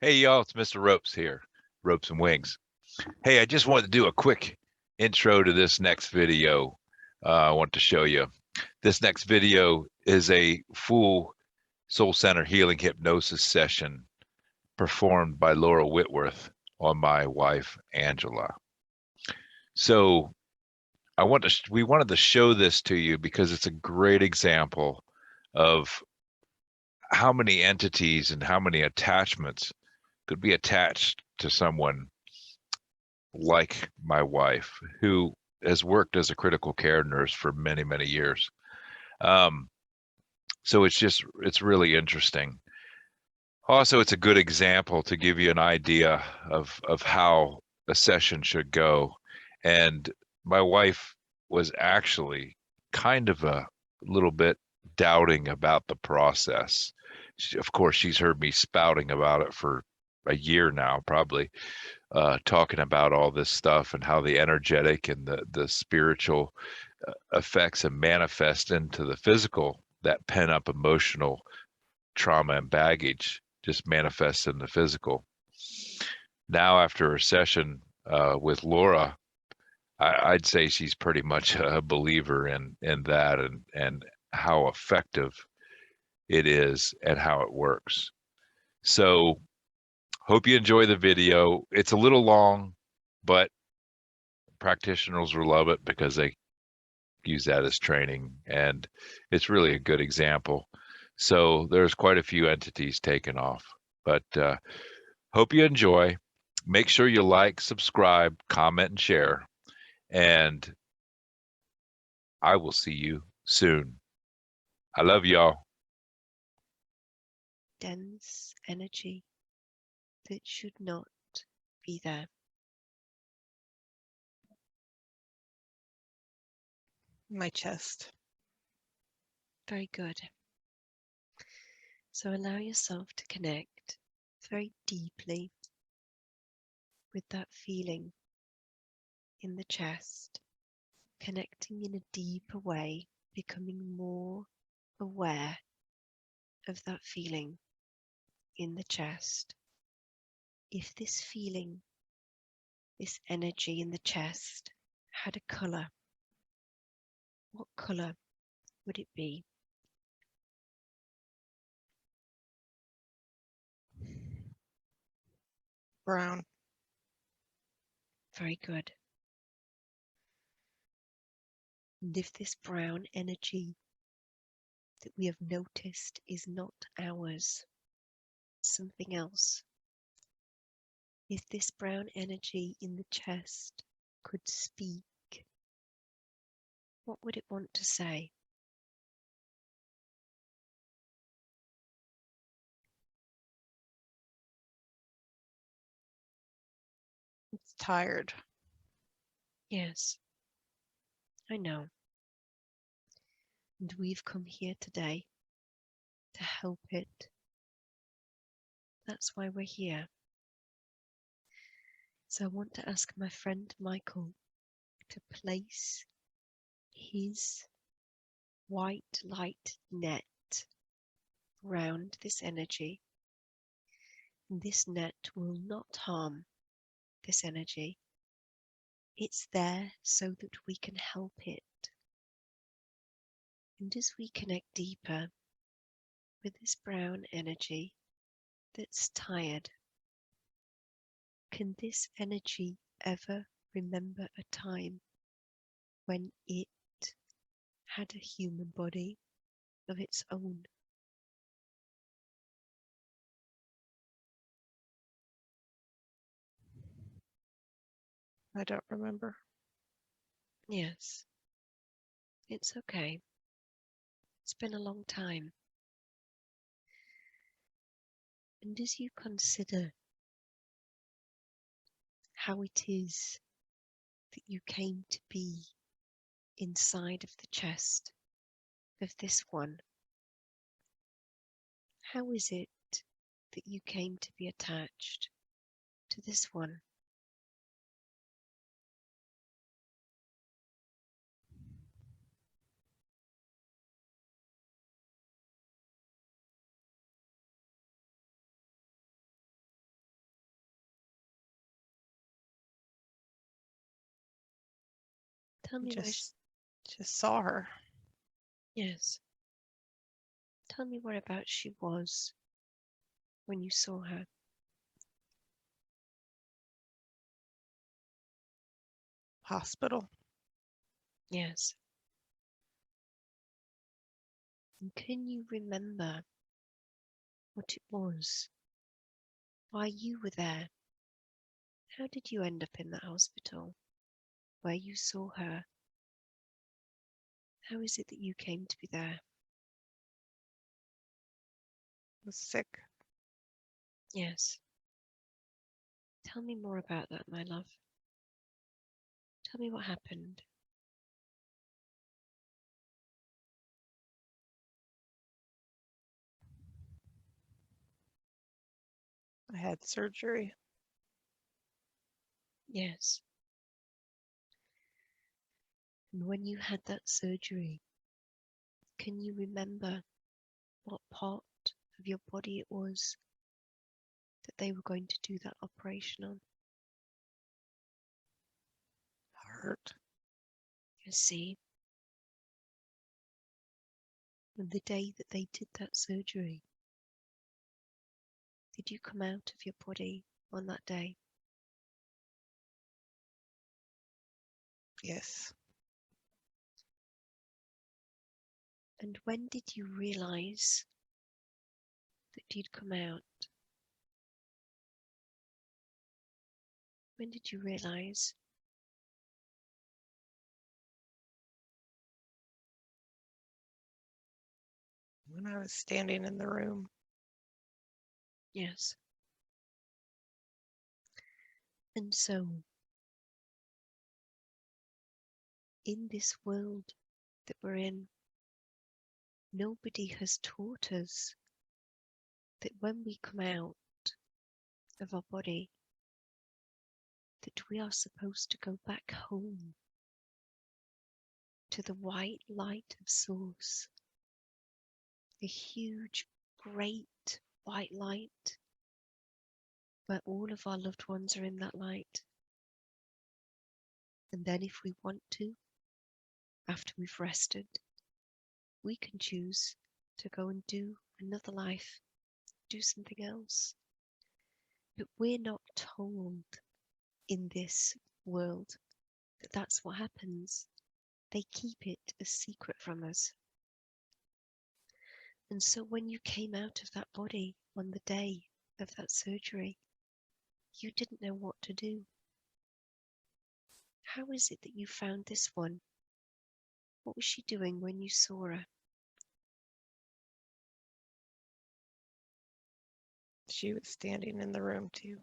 Hey y'all, it's Mr. Ropes here, Ropes and Wings. Hey, I just wanted to do a quick intro to this next video. I want to show you. This next video is a full Soul Center Healing Hypnosis session performed by Laura Whitworth on my wife, Angela. So we wanted to show this to you because it's a great example of how many entities and how many attachments could be attached to someone like my wife, who has worked as a critical care nurse for many, many years. Um, so it's really interesting. Also, it's a good example to give you an idea of how a session should go. And my wife was actually kind of a little bit doubting about the process. Of course, she's heard me spouting about it for a year now, probably talking about all this stuff and how the energetic and the spiritual effects and manifest into the physical, that pent up emotional trauma and baggage just manifests in the physical. Now, after a session with Laura, I'd say she's pretty much a believer in that and how effective it is and how it works. So hope you enjoy the video. It's a little long, but practitioners will love it because they use that as training, and it's really a good example. So there's quite a few entities taken off, but hope you enjoy. Make sure you like, subscribe, comment, and share, and I will see you soon. I love y'all. Dense energy that should not be there. My chest. Very good. So allow yourself to connect very deeply with that feeling in the chest, connecting in a deeper way, becoming more aware of that feeling in the chest. If this feeling, this energy in the chest had a color, what color would it be? Brown. Very good. And if this brown energy that we have noticed is not ours, something else, if this brown energy in the chest could speak, what would it want to say? It's tired. Yes, I know. And we've come here today to help it. That's why we're here. So I want to ask my friend Michael to place his white light net around this energy. And this net will not harm this energy. It's there so that we can help it. And as we connect deeper with this brown energy that's tired, can this energy ever remember a time when it had a human body of its own? I don't remember. Yes, it's okay. It's been a long time. And as you consider how it is that you came to be inside of the chest of this one, how is it that you came to be attached to this one? Tell me Just saw her. yes. Tell me whereabouts she was when you saw her. Hospital. Yes. And can you remember what it was? Why you were there? How did you end up in that hospital where you saw her? How is it that you came to be there? Was sick. Yes. Tell me more about that, my love. Tell me what happened. I had surgery. Yes. And when you had that surgery, can you remember what part of your body it was that they were going to do that operation on? Heart. You see, and the day that they did that surgery, did you come out of your body on that day? Yes. And when did you realize that you'd come out? When did you realize? When I was standing in the room. Yes. And so, in this world that we're in, nobody has taught us that when we come out of our body, that we are supposed to go back home to the white light of Source, the huge, great white light, where all of our loved ones are in that light. And then if we want to, after we've rested, we can choose to go and do another life, do something else. But we're not told in this world that that's what happens. They keep it a secret from us. And so when you came out of that body on the day of that surgery, you didn't know what to do. How is it that you found this one? What was she doing when you saw her? She was standing in the room too.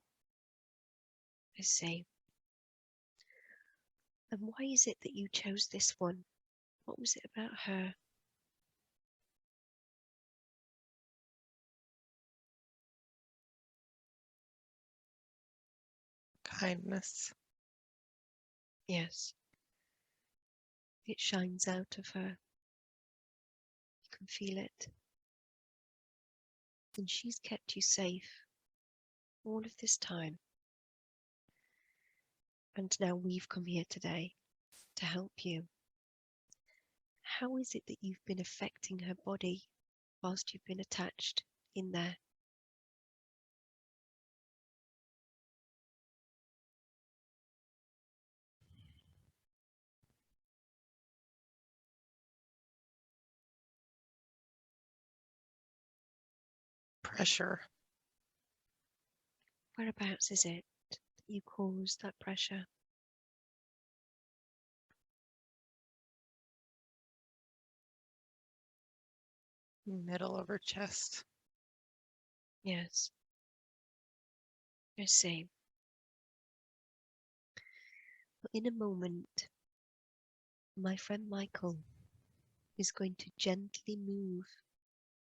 I see. And why is it that you chose this one? What was it about her? Kindness. Yes. It shines out of her. You can feel it. And she's kept you safe all of this time. And now we've come here today to help you. How is it that you've been affecting her body whilst you've been attached in there? Pressure. Whereabouts is it that you cause that pressure? Middle of her chest. Yes. I see. Well, in a moment, my friend Michael is going to gently move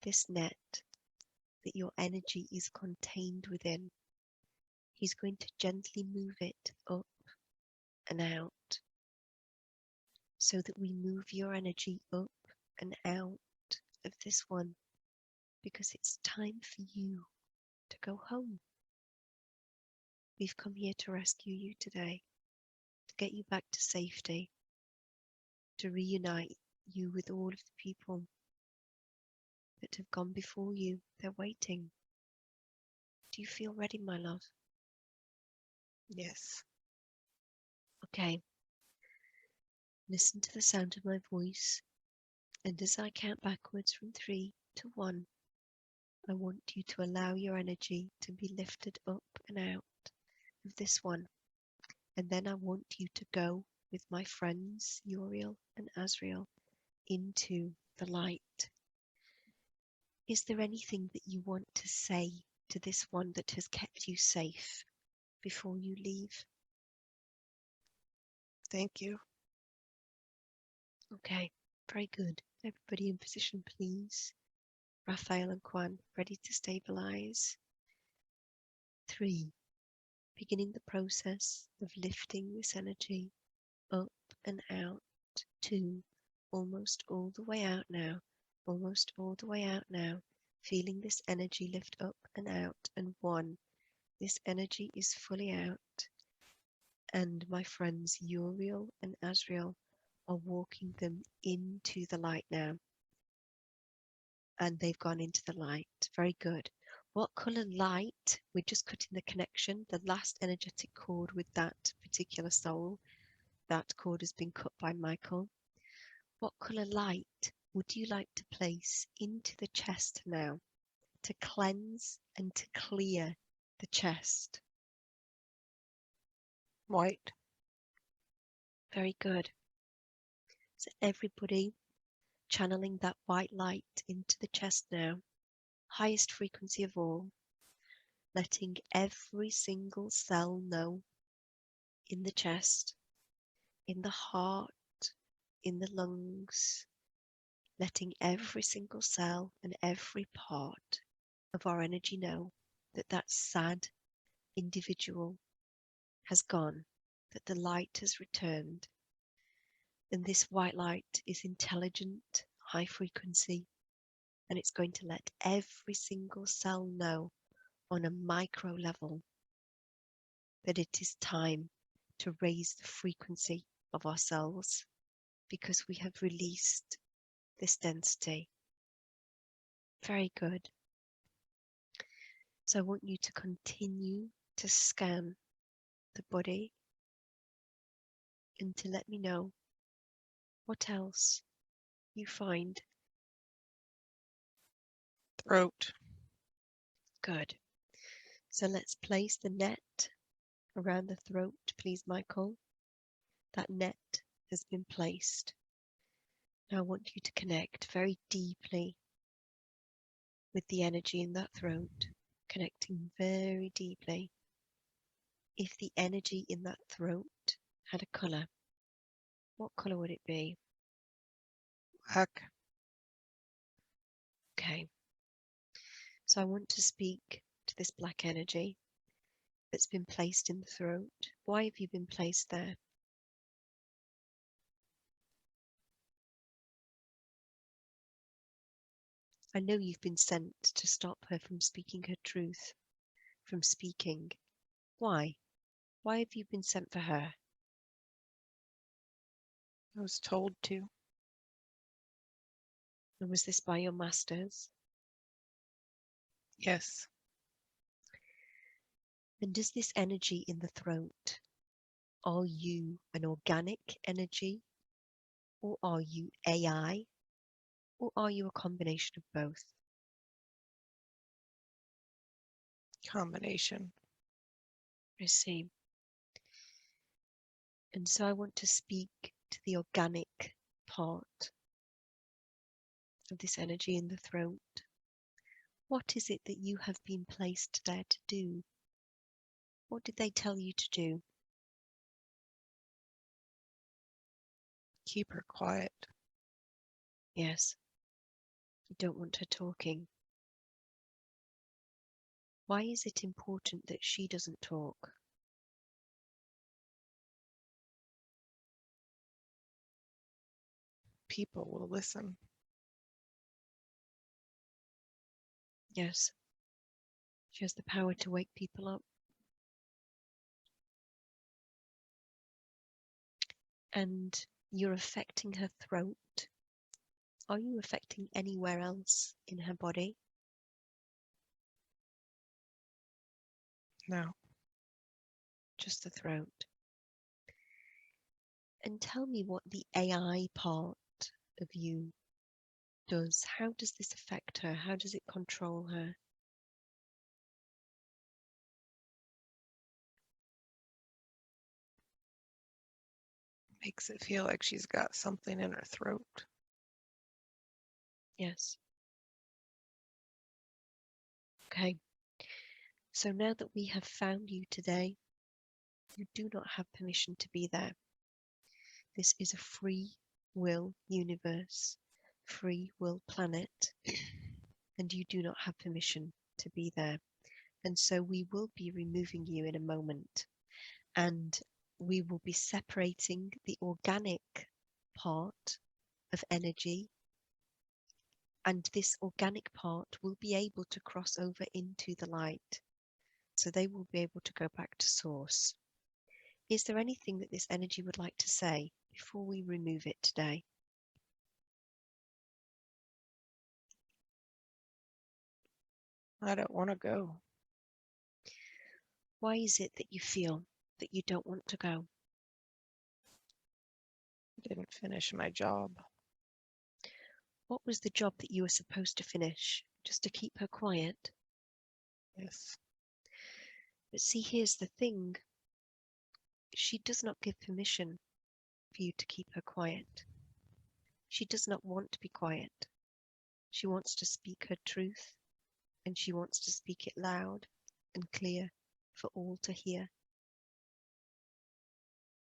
this net that your energy is contained within. He's going to gently move it up and out so that we move your energy up and out of this one, because it's time for you to go home. We've come here to rescue you today, to get you back to safety. to reunite you with all of the people that have gone before you. They're waiting. Do you feel ready, my love? Yes. Okay. Listen to the sound of my voice, and as I count backwards from 3 to 1, I want you to allow your energy to be lifted up and out of this one. And then I want you to go with my friends, Uriel and Azrael, into the light. Is there anything that you want to say to this one that has kept you safe before you leave? Thank you. Okay, very good. Everybody in position, please. Raphael and Kwan, ready to stabilize. 3, beginning the process of lifting this energy up and out. 2, almost all the way out now. Almost all the way out now. Feeling this energy lift up and out. And 1, this energy is fully out. And my friends Uriel and Azrael are walking them into the light now. And they've gone into the light. Very good. What colour light? We're just cutting the connection. The last energetic cord with that particular soul, that cord has been cut by Michael. What colour light would you like to place into the chest now to cleanse and to clear the chest? White. Very good. So everybody channeling that white light into the chest now, highest frequency of all, letting every single cell know in the chest, in the heart, in the lungs, letting every single cell and every part of our energy know that that sad individual has gone, that the light has returned. And this white light is intelligent, high frequency, and it's going to let every single cell know on a micro level that it is time to raise the frequency of ourselves because we have released this density. Very good. So I want you to continue to scan the body and to let me know what else you find. Throat. Good. So let's place the net around the throat, please, Michael. That net has been placed. Now I want you to connect very deeply with the energy in that throat, connecting very deeply. If the energy in that throat had a colour, what colour would it be? Black. Okay. So I want to speak to this black energy that's been placed in the throat. Why have you been placed there? I know you've been sent to stop her from speaking her truth, from speaking. Why? Why have you been sent for her? I was told to. And was this by your masters? Yes. And does this energy in the throat, are you an organic energy, or are you AI, or are you a combination of both? Combination. I see. And so I want to speak to the organic part of this energy in the throat. What is it that you have been placed there to do? What did they tell you to do? Keep her quiet. Yes. You don't want her talking. Why is it important that she doesn't talk? People will listen. Yes. She has the power to wake people up. And You're affecting her throat. Are you affecting anywhere else in her body? No. Just the throat. And tell me what the AI part of you does. How does this affect her? How does it control her? Makes it feel like she's got something in her throat. Yes. Okay. So now that we have found you today, you do not have permission to be there. This is a free will universe, free will planet, and you do not have permission to be there. And so we will be removing you in a moment, and we will be separating the organic part of energy, and this organic part will be able to cross over into the light. So they will be able to go back to source. Is there anything that this energy would like to say before we remove it today? I don't want to go. Why is it that you feel that you don't want to go? I didn't finish my job. What was the job that you were supposed to finish? Just to keep her quiet? Yes. But see, here's the thing. She does not give permission for you to keep her quiet. She does not want to be quiet. She wants to speak her truth, and she wants to speak it loud and clear for all to hear.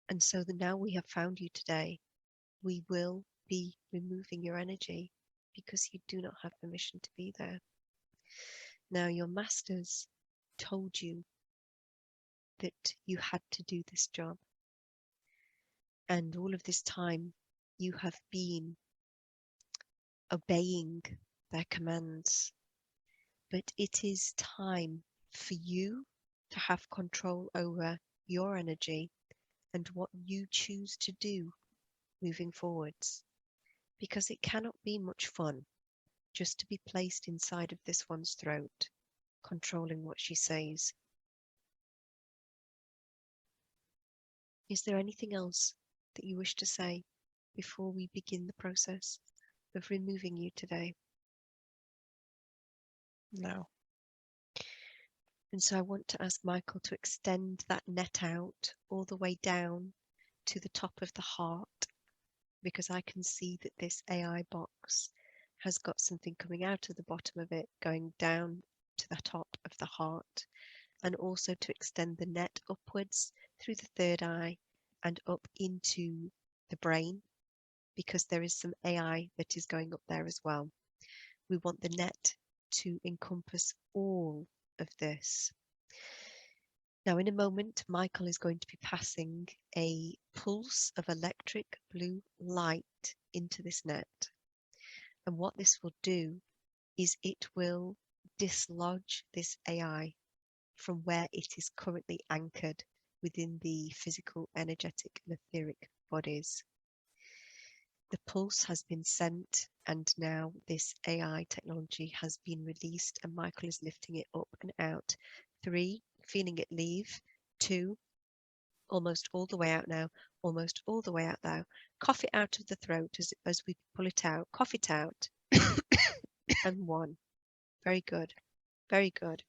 And so now we have found you today. We will be removing your energy because you do not have permission to be there. Now, your masters told you that you had to do this job. And all of this time, you have been obeying their commands. But it is time for you to have control over your energy and what you choose to do moving forwards. Because it cannot be much fun just to be placed inside of this one's throat, controlling what she says. Is there anything else that you wish to say before we begin the process of removing you today? No. And so I want to ask Michael to extend that net out all the way down to the top of the heart, because I can see that this AI box has got something coming out of the bottom of it, going down to the top of the heart, and also to extend the net upwards through the third eye and up into the brain, because there is some AI that is going up there as well. We want the net to encompass all of this. Now, in a moment, Michael is going to be passing a pulse of electric blue light into this net. And what this will do is it will dislodge this AI from where it is currently anchored within the physical, energetic, and etheric bodies. The pulse has been sent, and now this AI technology has been released, and Michael is lifting it up and out. 3, feeling it leave. 2, almost all the way out now, almost all the way out now. Cough it out of the throat as we pull it out. Cough it out. And 1. Very good. Very good.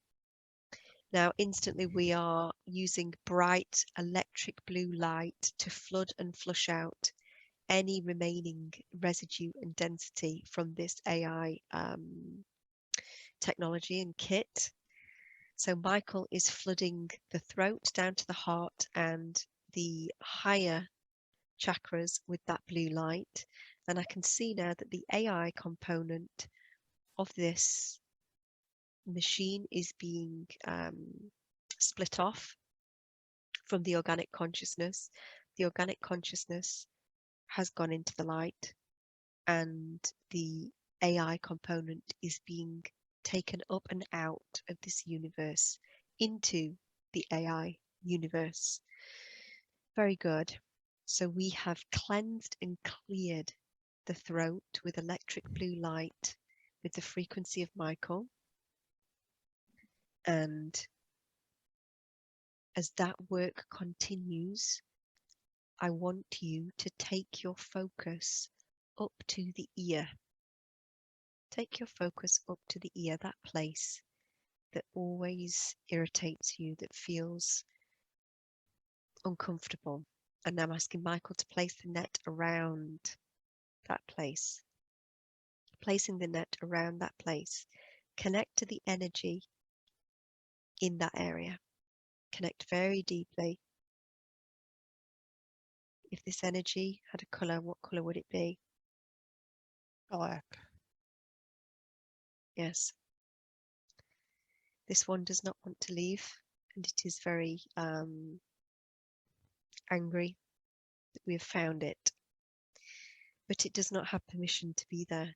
Now, instantly we are using bright electric blue light to flood and flush out any remaining residue and density from this AI technology and kit. So Michael is flooding the throat down to the heart and the higher chakras with that blue light. And I can see now that the AI component of this machine is being split off from the organic consciousness. The organic consciousness has gone into the light, and the AI component is being taken up and out of this universe into the AI universe. Very good. So we have cleansed and cleared the throat with electric blue light with the frequency of Michael. And as that work continues, I want you to take your focus up to the ear. Take your focus up to the ear, that place that always irritates you, that feels uncomfortable. And I'm asking Michael to place the net around that place. Placing the net around that place. Connect to the energy in that area. Connect very deeply. If this energy had a colour, what colour would it be? Black. Yes. This one does not want to leave, and it is very angry that we have found it. But it does not have permission to be there.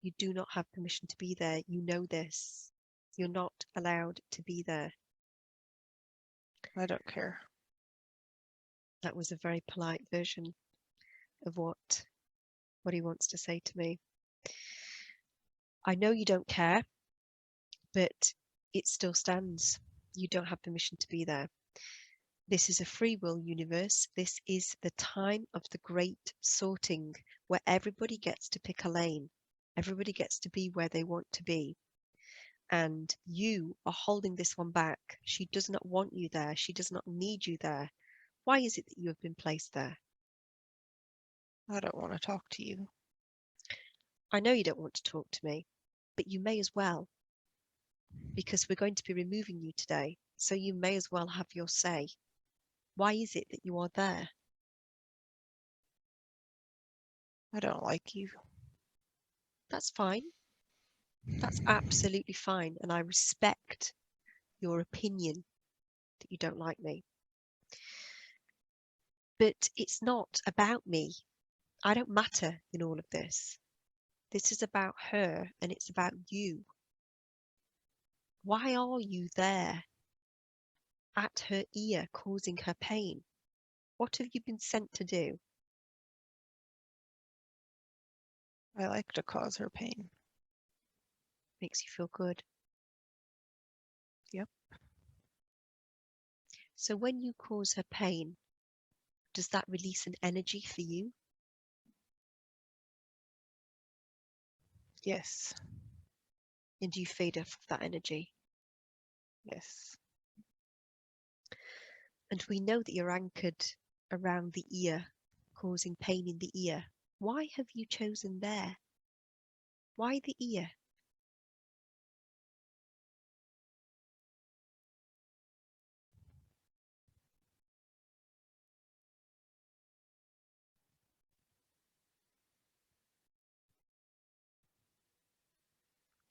You do not have permission to be there. You know this. You're not allowed to be there. I don't care. That was a very polite version of what he wants to say to me. I know you don't care, but it still stands. You don't have permission to be there. This is a free will universe. This is the time of the great sorting, where everybody gets to pick a lane. Everybody gets to be where they want to be. And you are holding this one back. She does not want you there. She does not need you there. Why is it that you have been placed there? I don't want to talk to you. I know you don't want to talk to me, but you may as well, because we're going to be removing you today. So you may as well have your say. Why is it that you are there? I don't like you. That's fine. That's absolutely fine. And I respect your opinion that you don't like me. But it's not about me. I don't matter in all of this. This is about her, and it's about you. Why are you there at her ear, causing her pain? What have you been sent to do? I like to cause her pain. Makes you feel good. Yep. So when you cause her pain, does that release an energy for you? Yes. And do you feed off of that energy? Yes. And we know that you're anchored around the ear, causing pain in the ear. Why have you chosen there? Why the ear?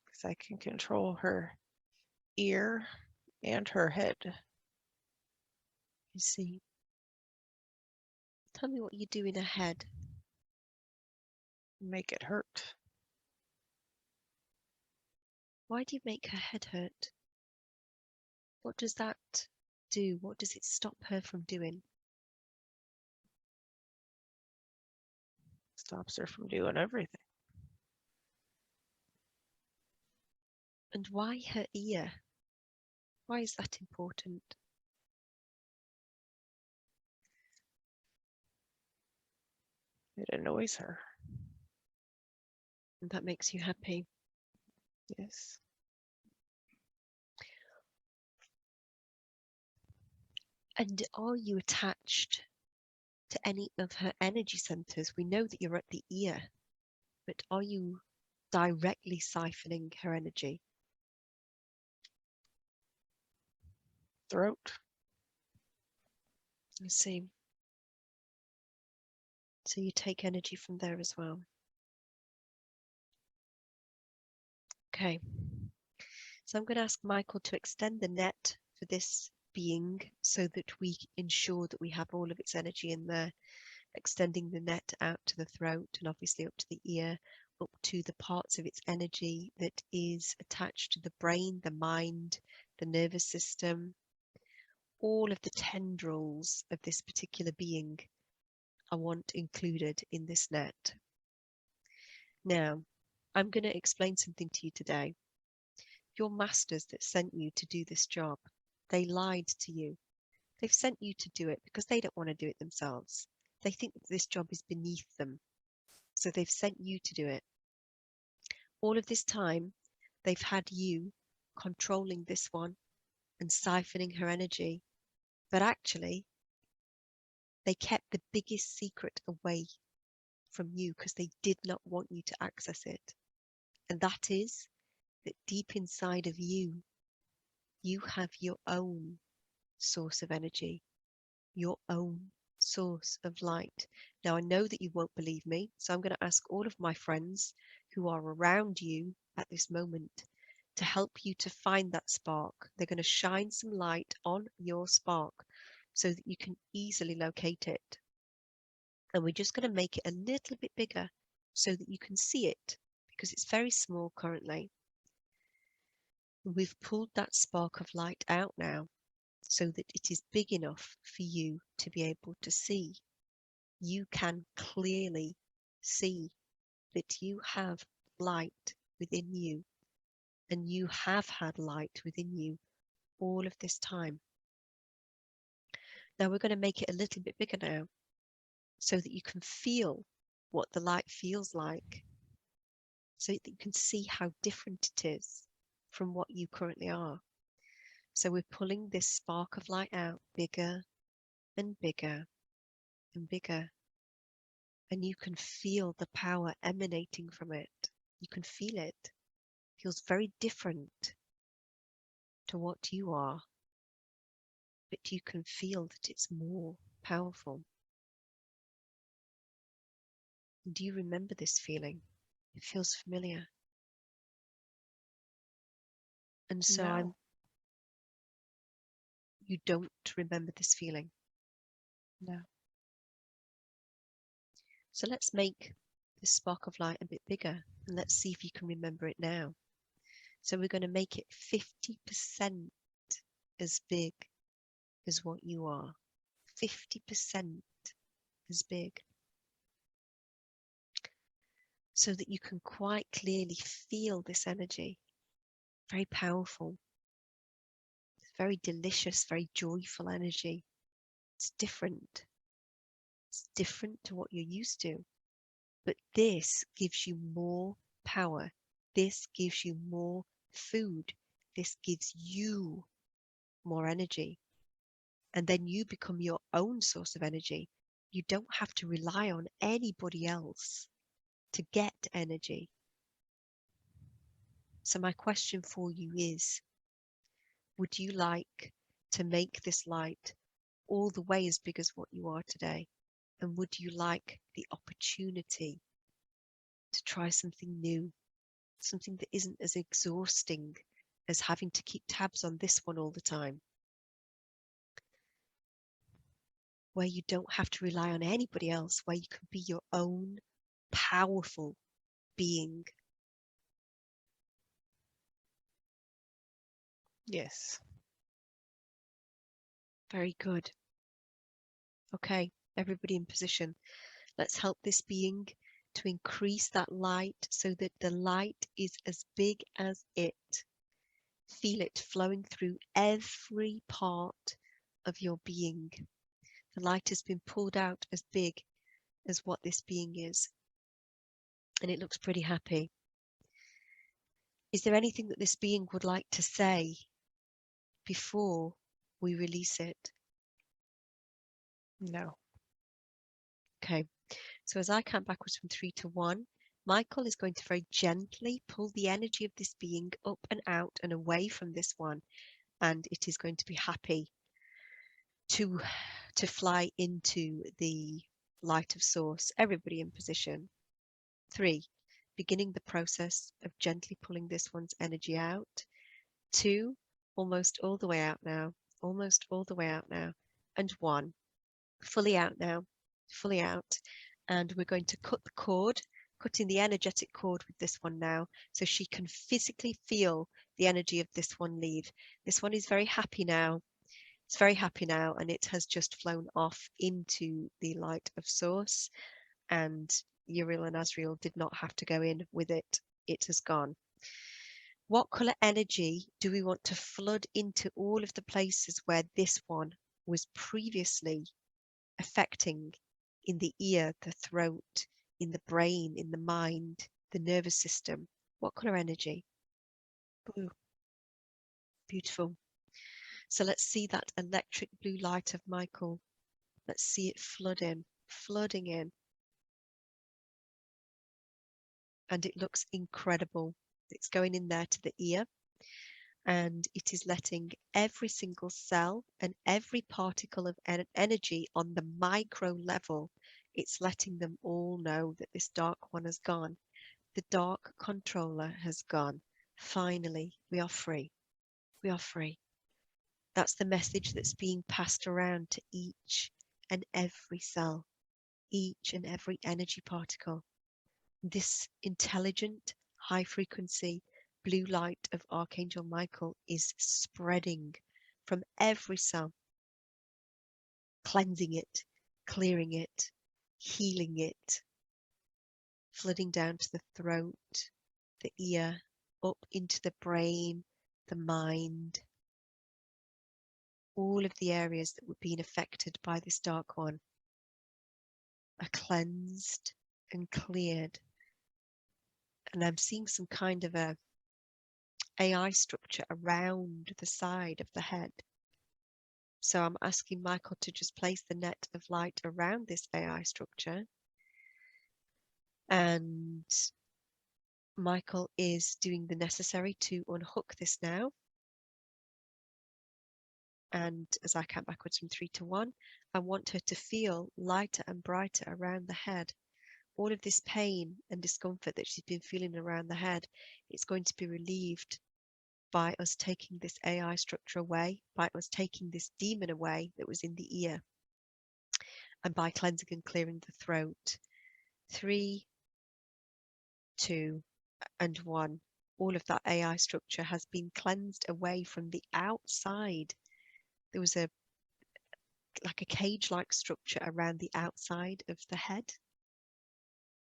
Because I can control her ear and her head. You see. Tell me what you do in her head. Make it hurt. Why do you make her head hurt? What does that do? What does it stop her from doing? Stops her from doing everything. And why her ear? Why is that important? It annoys her. And that makes you happy. Yes. And are you attached to any of her energy centers? We know that you're at the ear, but are you directly siphoning her energy? Throat. I see. So you take energy from there as well. Okay. So I'm going to ask Michael to extend the net for this being so that we ensure that we have all of its energy in there, extending the net out to the throat and obviously up to the ear, up to the parts of its energy that is attached to the brain, the mind, the nervous system, all of the tendrils of this particular being I want included in this net. Now, I'm going to explain something to you today. Your masters that sent you to do this job, they lied to you. They've sent you to do it because they don't want to do it themselves. They think that this job is beneath them. So they've sent you to do it. All of this time, they've had you controlling this one and siphoning her energy. But actually, they kept the biggest secret away from you because they did not want you to access it. And that is that deep inside of you, you have your own source of energy, your own source of light. Now, I know that you won't believe me, so I'm going to ask all of my friends who are around you at this moment to help you to find that spark. They're going to shine some light on your spark so that you can easily locate it. And we're just going to make it a little bit bigger so that you can see it, because it's very small currently. We've pulled that spark of light out now so that it is big enough for you to be able to see. You can clearly see that you have light within you, and you have had light within you all of this time. Now we're going to make it a little bit bigger now so that you can feel what the light feels like, so that you can see how different it is from what you currently are. So we're pulling this spark of light out bigger and bigger and bigger. And you can feel the power emanating from it. You can feel it. It feels very different to what you are, but you can feel that it's more powerful. Do you remember this feeling? It feels familiar. And so No. you don't remember this feeling. No. So let's make this spark of light a bit bigger and let's see if you can remember it now. So we're going to make it 50% as big as what you are. 50% as big. So that you can quite clearly feel this energy. Very powerful. It's very delicious, very joyful energy. It's different. It's different to what you're used to. But this gives you more power. This gives you more food. This gives you more energy. And then you become your own source of energy. You don't have to rely on anybody else to get energy. So my question for you is, would you like to make this light all the way as big as what you are today? And would you like the opportunity to try something new, something that isn't as exhausting as having to keep tabs on this one all the time? Where you don't have to rely on anybody else, where you can be your own powerful being. Yes. Very good. Okay, everybody in position. Let's help this being to increase that light so that the light is as big as it. Feel it flowing through every part of your being. The light has been pulled out as big as what this being is. And it looks pretty happy. Is there anything that this being would like to say before we release it? No. Okay, so as I count backwards from 3 to 1, Michael is going to very gently pull the energy of this being up and out and away from this one, and it is going to be happy to fly into the light of source. Everybody in position. 3, beginning the process of gently pulling this one's energy out. 2, almost all the way out now, almost all the way out now. And 1, fully out now, fully out. And we're going to cut the cord, cutting the energetic cord with this one now, so she can physically feel the energy of this one leave. This one is very happy now. It's very happy now, and it has just flown off into the light of source, and Uriel and Azrael did not have to go in with it. It has gone. What color energy do we want to flood into all of the places where this one was previously affecting? In the ear, the throat, in the brain, in the mind, the nervous system. What color energy? Blue. Beautiful. So let's see that electric blue light of Michael. Let's see it flooding in. And it looks incredible. It's going in there to the ear, and it is letting every single cell and every particle of energy on the micro level, it's letting them all know that this dark one has gone. The dark controller has gone. Finally, we are free. We are free. That's the message that's being passed around to each and every cell, each and every energy particle. This intelligent, high frequency blue light of Archangel Michael is spreading from every cell, cleansing it, clearing it, healing it, flooding down to the throat, the ear, up into the brain, the mind, all of the areas that were being affected by this dark one are cleansed and cleared. And I'm seeing some kind of a AI structure around the side of the head. So I'm asking Michael to just place the net of light around this AI structure. And Michael is doing the necessary to unhook this now. And as I count backwards from 3 to 1, I want her to feel lighter and brighter around the head. All of this pain and discomfort that she's been feeling around the head, it's going to be relieved by us taking this AI structure away, by us taking this demon away that was in the ear, and by cleansing and clearing the throat. 3, 2, and 1. All of that AI structure has been cleansed away from the outside. There was like a cage-like structure around the outside of the head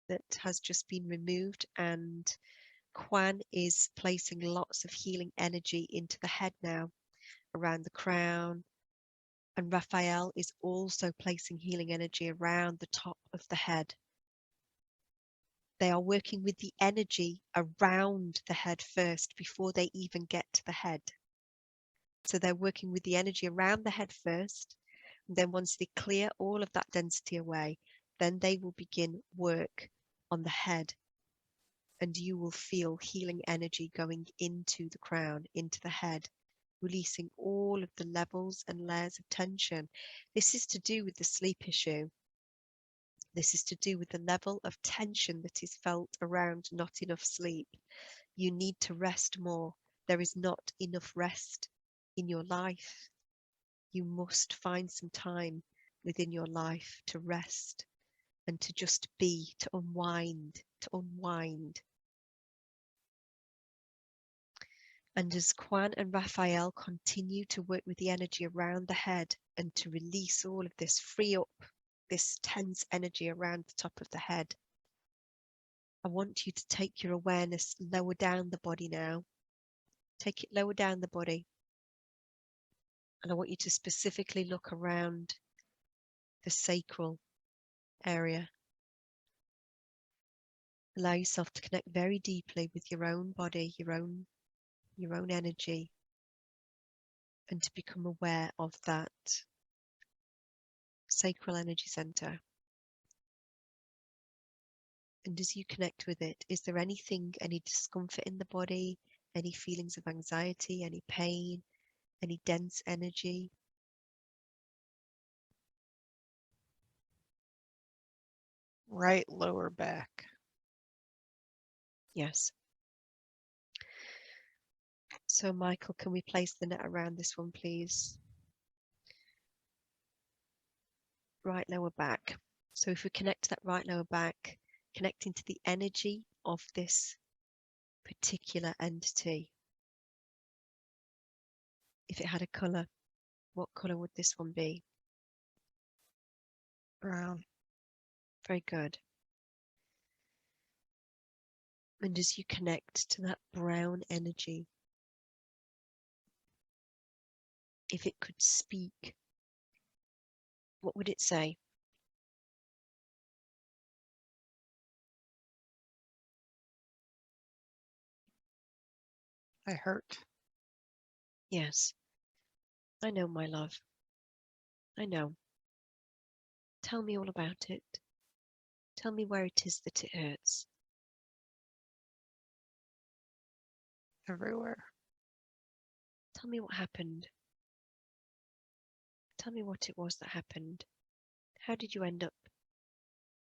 that has just been removed, and Quan is placing lots of healing energy into the head now, around the crown, and Raphael is also placing healing energy around the top of the head. They are working with the energy around the head first before they even get to the head. So they're working with the energy around the head first, and then once they clear all of that density away, then they will begin work on the head. And you will feel healing energy going into the crown, into the head, releasing all of the levels and layers of tension. This is to do with the sleep issue. This is to do with the level of tension that is felt around not enough sleep. You need to rest more. There is not enough rest in your life. You must find some time within your life to rest and to just be, to unwind, to unwind. And as Quan and Raphael continue to work with the energy around the head and to release all of this, free up this tense energy around the top of the head, I want you to take your awareness lower down the body now. Take it lower down the body. And I want you to specifically look around the sacral area. Allow yourself to connect very deeply with your own body, your own energy, and to become aware of that sacral energy center. And as you connect with it, is there anything, any discomfort in the body, any feelings of anxiety, any pain, any dense energy? Right lower back. Yes. So Michael, can we place the net around this one, please? Right lower back. So if we connect to that right lower back, connecting to the energy of this particular entity. If it had a color, What colour would this one be? Brown. Very good. And as you connect to that brown energy, if it could speak, what would it say? I hurt. Yes. I know, my love. I know. Tell me all about it. Tell me where it is that it hurts. Everywhere. Tell me what happened. Tell me what it was that happened. How did you end up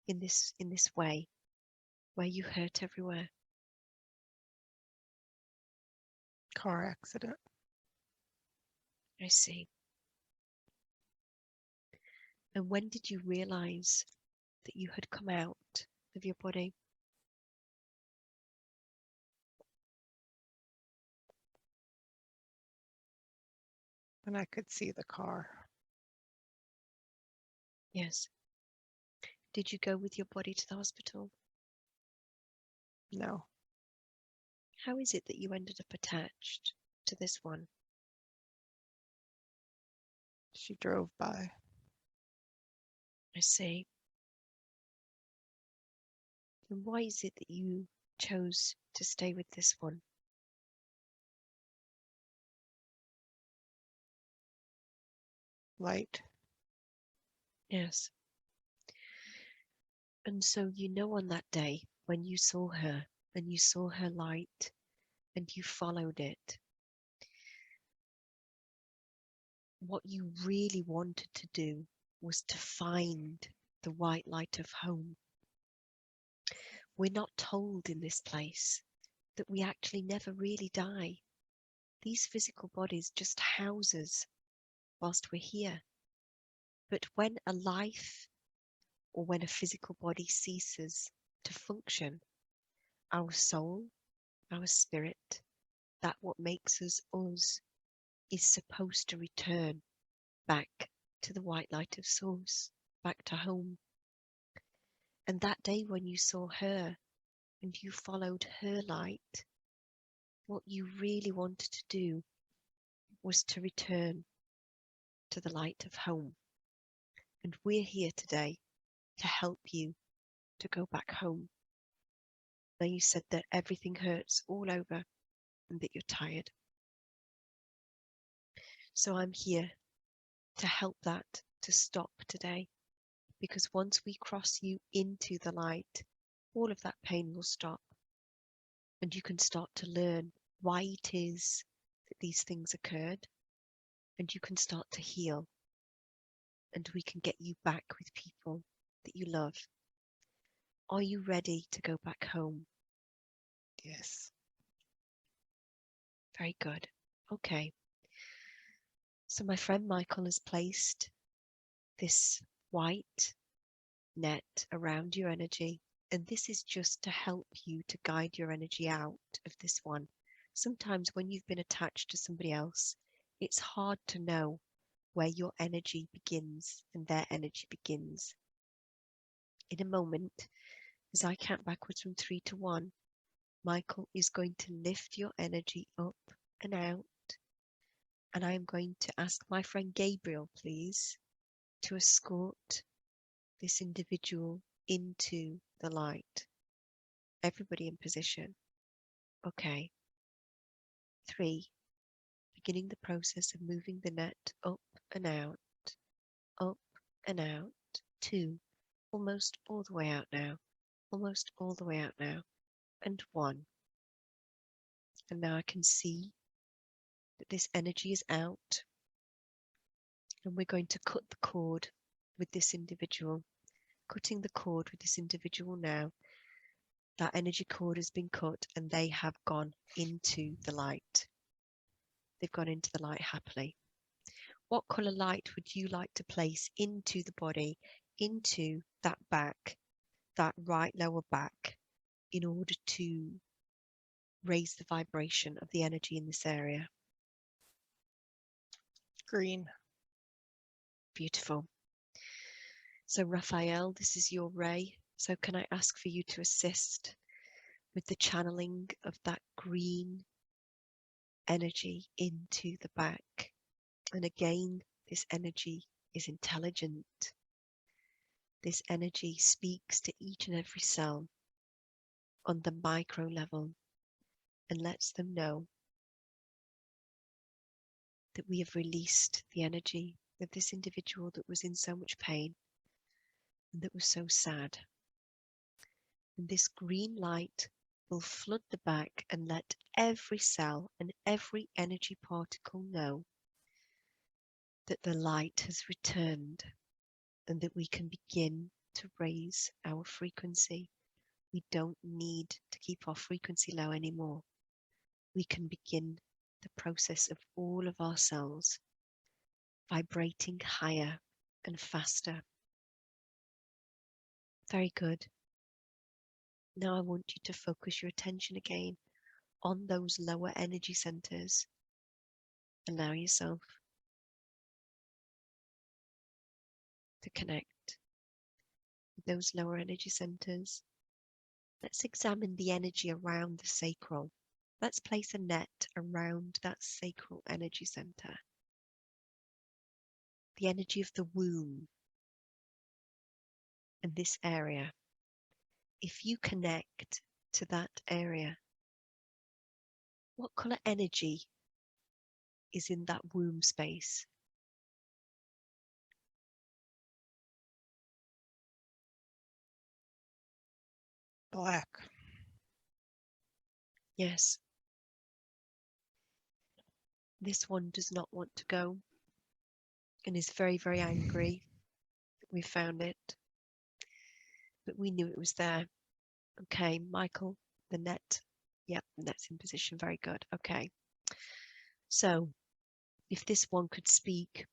in this way where you hurt everywhere? Car accident. I see. And when did you realize that you had come out of your body? And I could see the car. Yes. Did you go with your body to the hospital? No. How is it that you ended up attached to this one? She drove by. I see. And why is it that you chose to stay with this one? Light. Yes. And so you know on that day when you saw her and you saw her light and you followed it, what you really wanted to do was to find the white light of home. We're not told in this place that we actually never really die. These physical bodies just house us whilst we're here. But when a life or when a physical body ceases to function, our soul, our spirit, that what makes us us, is supposed to return back to the white light of source, back to home. And that day when you saw her and you followed her light, what you really wanted to do was to return to the light of home. And we're here today to help you to go back home. Now, you said that everything hurts all over and that you're tired. So I'm here to help that to stop today, because once we cross you into the light, all of that pain will stop. And you can start to learn why it is that these things occurred. And you can start to heal. And we can get you back with people that you love. Are you ready to go back home? Yes. Very good. Okay. So my friend Michael has placed this white net around your energy. And this is just to help you to guide your energy out of this one. Sometimes when you've been attached to somebody else, it's hard to know where your energy begins and their energy begins. In a moment, as I count backwards from 3 to 1, Michael is going to lift your energy up and out. And I am going to ask my friend Gabriel, please, to escort this individual into the light. Everybody in position. Okay. 3, beginning the process of moving the net up and out, up and out. 2, almost all the way out now, almost all the way out now. And 1. And now I can see that this energy is out. And we're going to cut the cord with this individual. Cutting the cord with this individual now. That energy cord has been cut and they have gone into the light. They've gone into the light happily. What colour light would you like to place into the body, into that back, that right lower back, in order to raise the vibration of the energy in this area? Green. Beautiful. So Raphael, this is your ray. So can I ask for you to assist with the channeling of that green energy into the back? And again, this energy is intelligent. This energy speaks to each and every cell on the micro level and lets them know that we have released the energy of this individual that was in so much pain and that was so sad. And this green light will flood the back and let every cell and every energy particle know that the light has returned and that we can begin to raise our frequency. We don't need to keep our frequency low anymore. We can begin the process of all of our cells vibrating higher and faster. Very good. Now I want you to focus your attention again on those lower energy centers. Allow yourself to connect with those lower energy centers. Let's examine the energy around the sacral. Let's place a net around that sacral energy center. The energy of the womb and this area. If you connect to that area, what color energy is in that womb space? Black. Yes. This one does not want to go and is very, very angry that we found it. But we knew it was there. Okay, Michael, the net. Yep, the net's in position. Very good. Okay. So, if this one could speak,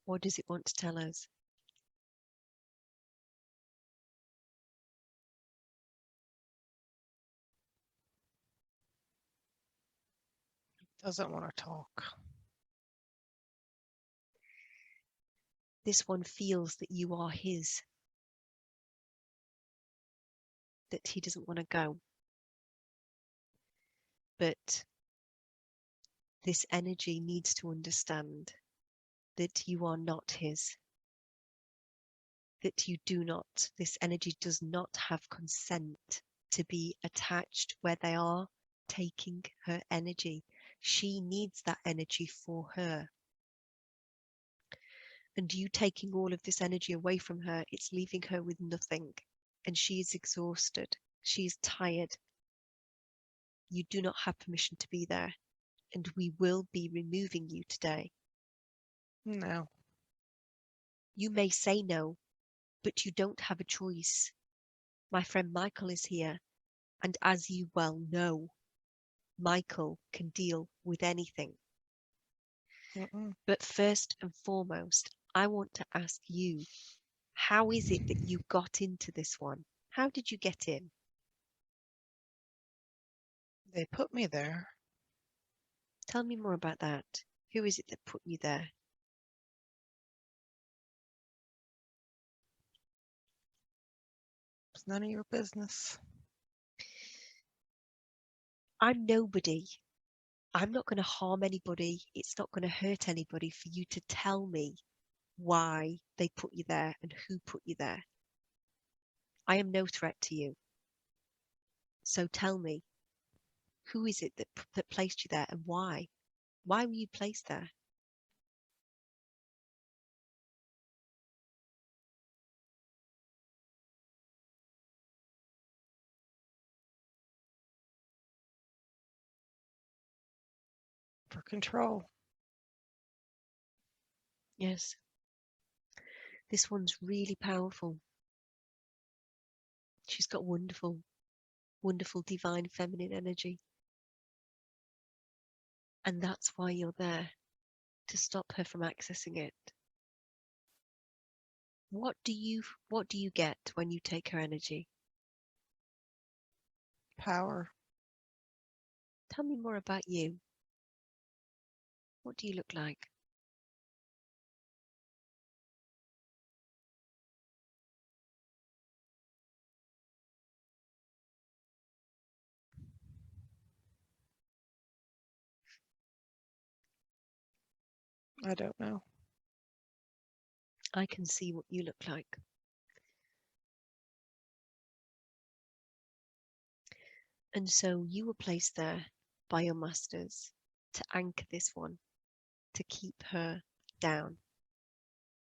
what does it want to tell us? Doesn't want to talk. This one feels that you are his, that he doesn't want to go. But this energy needs to understand that you are not his, that you do not, this energy does not have consent to be attached where they are taking her energy. She needs that energy for her. And you taking all of this energy away from her, it's leaving her with nothing. And she is exhausted. She is tired. You do not have permission to be there. And we will be removing you today. No. You may say no, but you don't have a choice. My friend Michael is here. And as you well know, Michael can deal with anything. Mm-mm. But first and foremost, I want to ask you, how is it that you got into this one? How did you get in? They put me there. Tell me more about that. Who is it that put you there? It's none of your business. I'm nobody. I'm not going to harm anybody. It's not going to hurt anybody for you to tell me why they put you there and who put you there. I am no threat to you. So tell me, who is it that placed you there and why? Why were you placed there? For control. Yes. This one's really powerful. She's got wonderful, wonderful divine feminine energy. And that's why you're there, to stop her from accessing it. What do you get when you take her energy? Power. Tell me more about you. What do you look like? I don't know. I can see what you look like. And so you were placed there by your masters to anchor this one, to keep her down,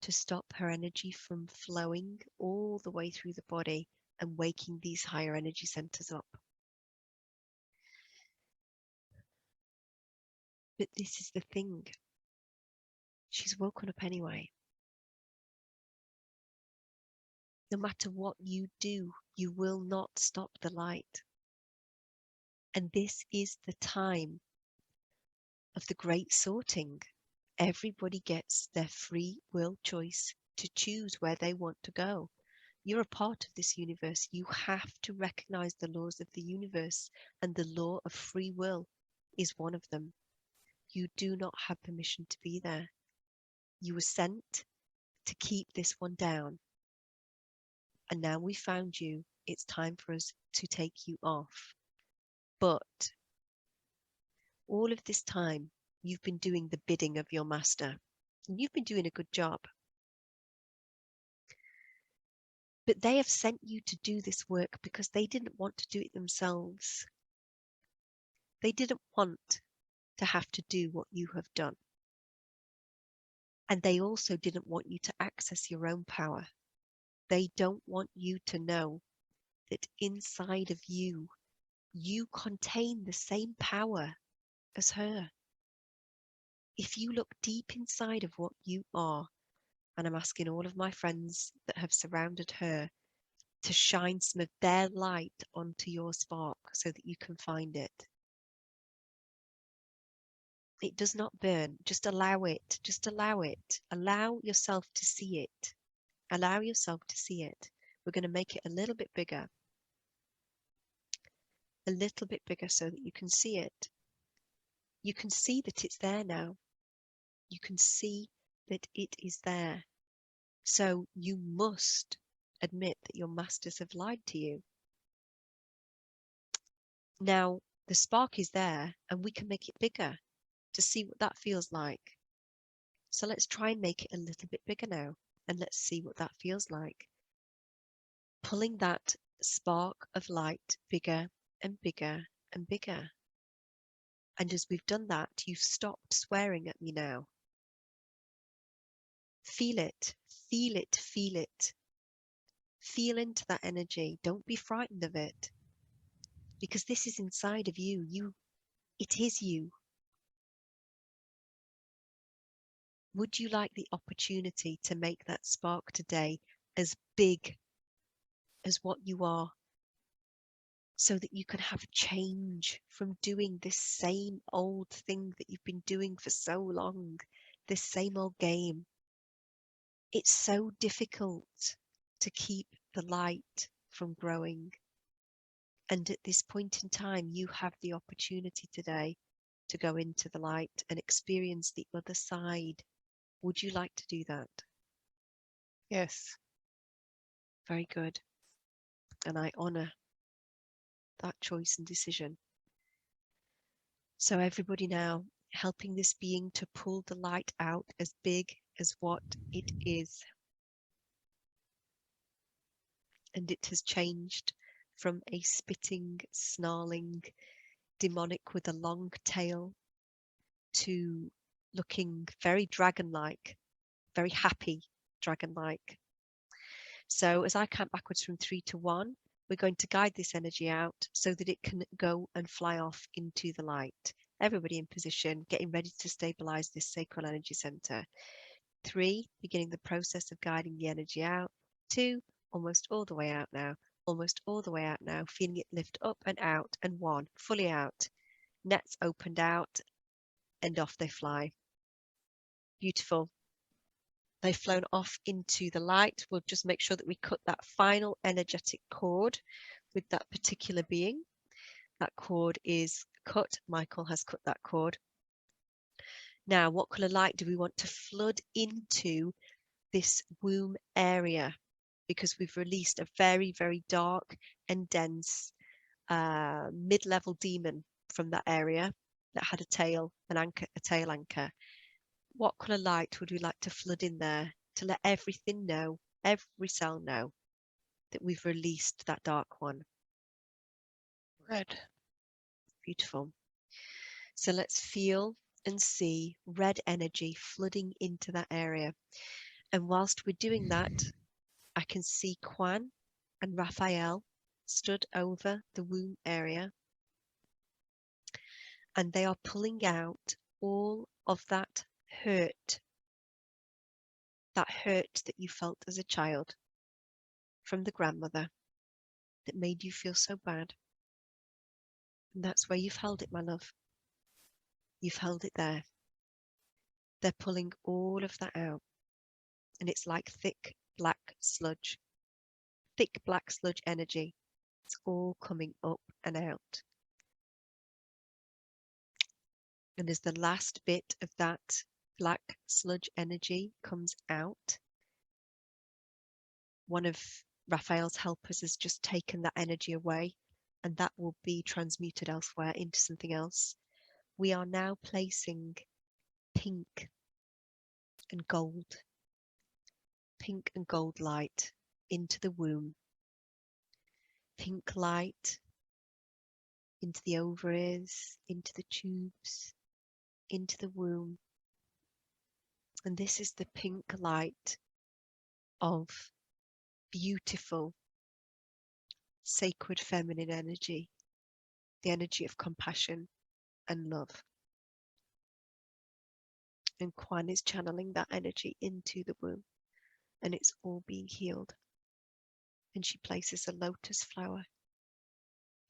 to stop her energy from flowing all the way through the body and waking these higher energy centers up. But this is the thing. She's woken up anyway. No matter what you do, you will not stop the light. And this is the time of the great sorting. Everybody gets their free will choice to choose where they want to go. You're a part of this universe. You have to recognize the laws of the universe, and the law of free will is one of them. You do not have permission to be there. You were sent to keep this one down. And now we found you. It's time for us to take you off. But all of this time, you've been doing the bidding of your master. And you've been doing a good job. But they have sent you to do this work because they didn't want to do it themselves. They didn't want to have to do what you have done. And they also didn't want you to access your own power. They don't want you to know that inside of you, you contain the same power as her. If you look deep inside of what you are, and I'm asking all of my friends that have surrounded her to shine some of their light onto your spark so that you can find it. It does not burn. Just allow it. Just allow it. Allow yourself to see it. Allow yourself to see it. We're going to make it a little bit bigger. A little bit bigger so that you can see it. You can see that it's there now. You can see that it is there. So you must admit that your masters have lied to you. Now, the spark is there and we can make it bigger to see what that feels like. So let's try and make it a little bit bigger now and let's see what that feels like. Pulling that spark of light bigger and bigger and bigger. And as we've done that, you've stopped swearing at me now. Feel it, feel it, feel it. Feel into that energy. Don't be frightened of it. Because this is inside of you. It is you. Would you like the opportunity to make that spark today as big as what you are, so that you can have change from doing this same old thing that you've been doing for so long, this same old game? It's so difficult to keep the light from growing. And at this point in time, you have the opportunity today to go into the light and experience the other side. Would you like to do that? Yes. Very good. And I honor that choice and decision. So everybody now helping this being to pull the light out as big as what it is. And it has changed from a spitting, snarling demonic with a long tail to looking very dragon-like, very happy dragon-like. So as I count backwards from 3 to 1, we're going to guide this energy out so that it can go and fly off into the light. Everybody in position, getting ready to stabilize this sacral energy center. 3, beginning the process of guiding the energy out. 2, almost all the way out now. Almost all the way out now, feeling it lift up and out. And 1, fully out. Nets opened out and off they fly. Beautiful. They've flown off into the light. We'll just make sure that we cut that final energetic cord with that particular being. That cord is cut. Michael has cut that cord. Now, what colour light do we want to flood into this womb area? Because we've released a very, very dark and dense mid-level demon from that area that had a tail, an anchor, a tail anchor. What colour light would we like to flood in there to let everything know, every cell know that we've released that dark one? Red. Beautiful. So let's feel and see red energy flooding into that area. And whilst we're doing that, I can see Kwan and Raphael stood over the womb area, and they are pulling out all of that hurt that you felt as a child from the grandmother that made you feel so bad. And that's where you've held it, my love. You've held it there. They're pulling all of that out, and it's like thick black sludge energy. It's all coming up and out. And as the last bit of that black sludge energy comes out, one of Raphael's helpers has just taken that energy away, and that will be transmuted elsewhere into something else. We are now placing pink and gold light into the womb. Pink light into the ovaries, into the tubes, into the womb. And this is the pink light of beautiful, sacred feminine energy, the energy of compassion and love. And Kwan is channeling that energy into the womb, and it's all being healed. And she places a lotus flower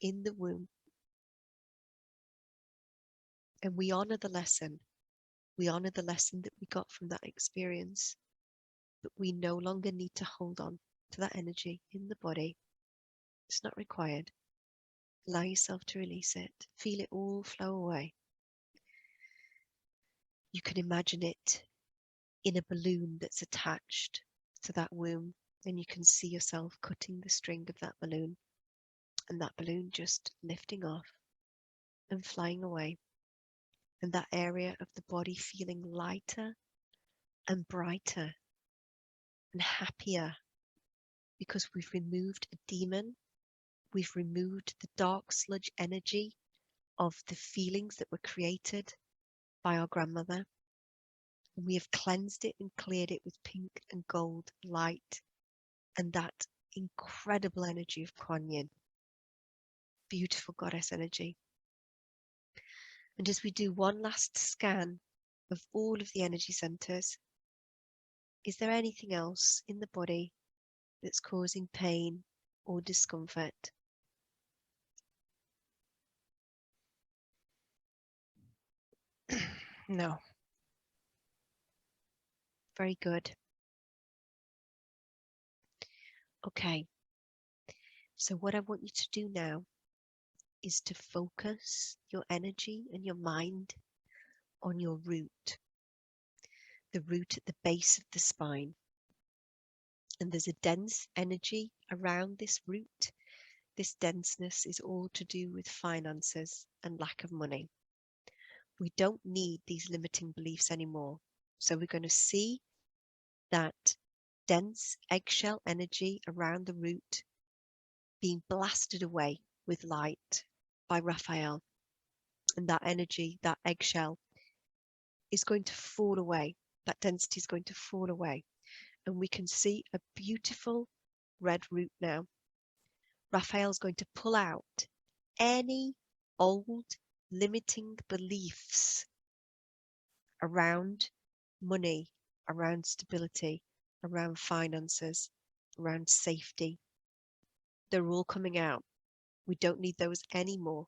in the womb. And we honor the lesson. We honor the lesson that we got from that experience. But we no longer need to hold on to that energy in the body. It's not required. Allow yourself to release it. Feel it all flow away. You can imagine it in a balloon that's attached to that womb, and you can see yourself cutting the string of that balloon, and that balloon just lifting off and flying away, and that area of the body feeling lighter and brighter and happier, because we've removed a demon. We've removed the dark sludge energy of the feelings that were created by our grandmother. And we have cleansed it and cleared it with pink and gold light and that incredible energy of Kuan Yin. Beautiful goddess energy. And as we do one last scan of all of the energy centers, is there anything else in the body that's causing pain or discomfort? No. Very good. Okay. So what I want you to do now is to focus your energy and your mind on your root, the root at the base of the spine. And there's a dense energy around this root. This denseness is all to do with finances and lack of money. We don't need these limiting beliefs anymore. So we're going to see that dense eggshell energy around the root being blasted away with light by Raphael. And that energy, that eggshell, is going to fall away. That density is going to fall away. And we can see a beautiful red root now. Raphael's going to pull out any old limiting beliefs around money, around stability, around finances, around safety. They're all coming out. We don't need those anymore.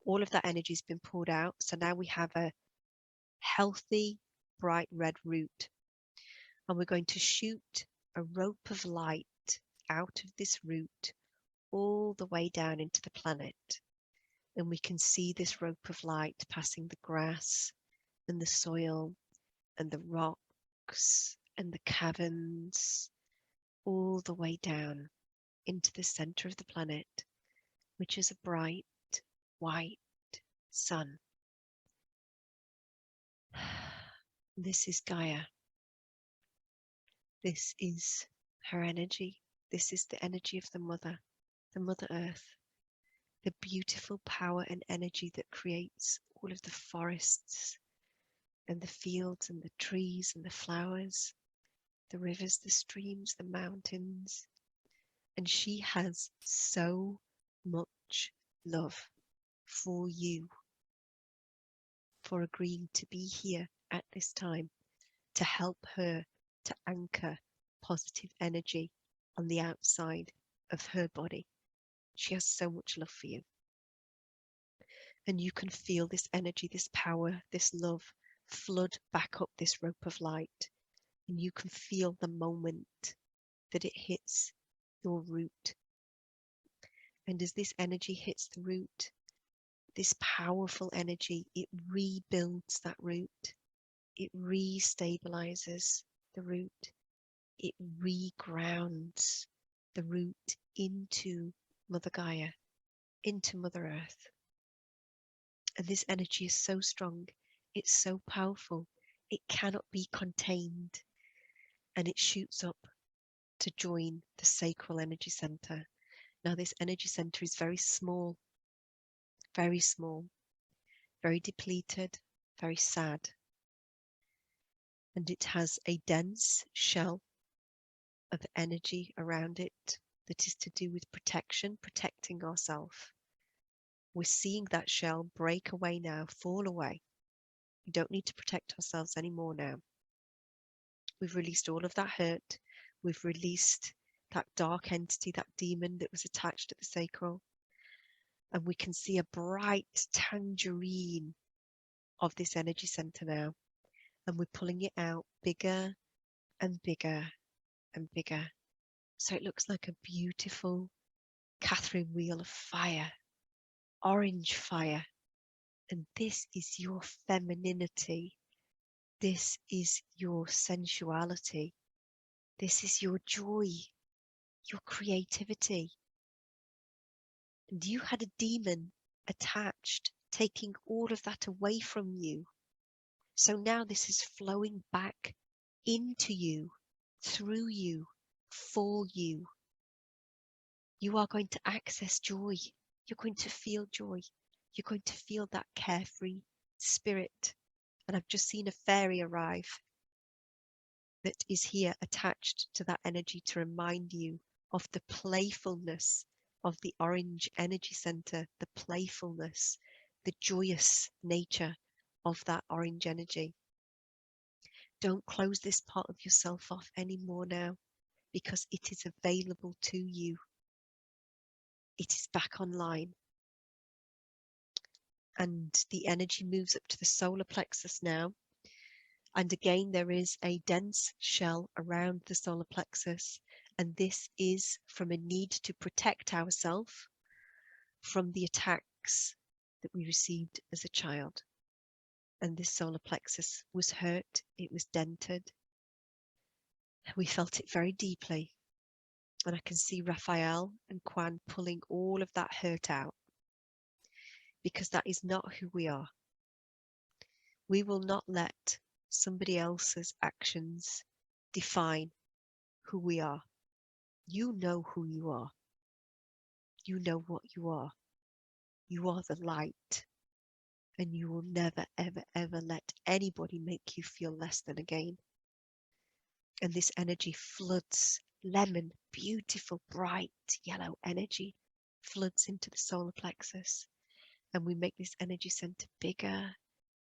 All of that energy has been pulled out. So now we have a healthy, bright red root. And we're going to shoot a rope of light out of this root all the way down into the planet. And we can see this rope of light passing the grass and the soil and the rocks and the caverns all the way down into the center of the planet, which is a bright white sun. This is Gaia. This is her energy. This is the energy of the Mother Earth, the beautiful power and energy that creates all of the forests and the fields and the trees and the flowers, the rivers, the streams, the mountains. And she has so much love for you, for agreeing to be here at this time to help her to anchor positive energy on the outside of her body. She has so much love for you. And you can feel this energy, this power, this love flood back up this rope of light. And you can feel the moment that it hits your root. And as this energy hits the root, this powerful energy, it rebuilds that root. It re-stabilizes the root. It regrounds the root into Mother Gaia, into Mother Earth. And this energy is so strong, it's so powerful, it cannot be contained. And it shoots up to join the Sacral Energy Center. Now this energy center is very small, very depleted, very sad. And it has a dense shell of energy around it that is to do with protection, protecting ourselves. We're seeing that shell break away now, fall away. We don't need to protect ourselves anymore now. We've released all of that hurt. We've released that dark entity, that demon that was attached at the sacral. And we can see a bright tangerine of this energy center now. And we're pulling it out bigger and bigger and bigger. So it looks like a beautiful Catherine wheel of fire, orange fire. And this is your femininity. This is your sensuality. This is your joy, your creativity. And you had a demon attached, taking all of that away from you. So now this is flowing back into you, through you, for you. You are going to access joy. You're going to feel joy. You're going to feel that carefree spirit. And I've just seen a fairy arrive that is here attached to that energy to remind you of the playfulness of the orange energy center, the playfulness, the joyous nature of that orange energy. Don't close this part of yourself off anymore now, because it is available to you. It is back online. And the energy moves up to the solar plexus now. And again, there is a dense shell around the solar plexus. And this is from a need to protect ourselves from the attacks that we received as a child. And this solar plexus was hurt, it was dented. We felt it very deeply. And I can see Raphael and Kwan pulling all of that hurt out, because that is not who we are. We will not let somebody else's actions define who we are. You know who you are. You know what you are. You are the light. And you will never, ever, ever let anybody make you feel less than again. And this energy floods, lemon, beautiful, bright yellow energy floods into the solar plexus. And we make this energy center bigger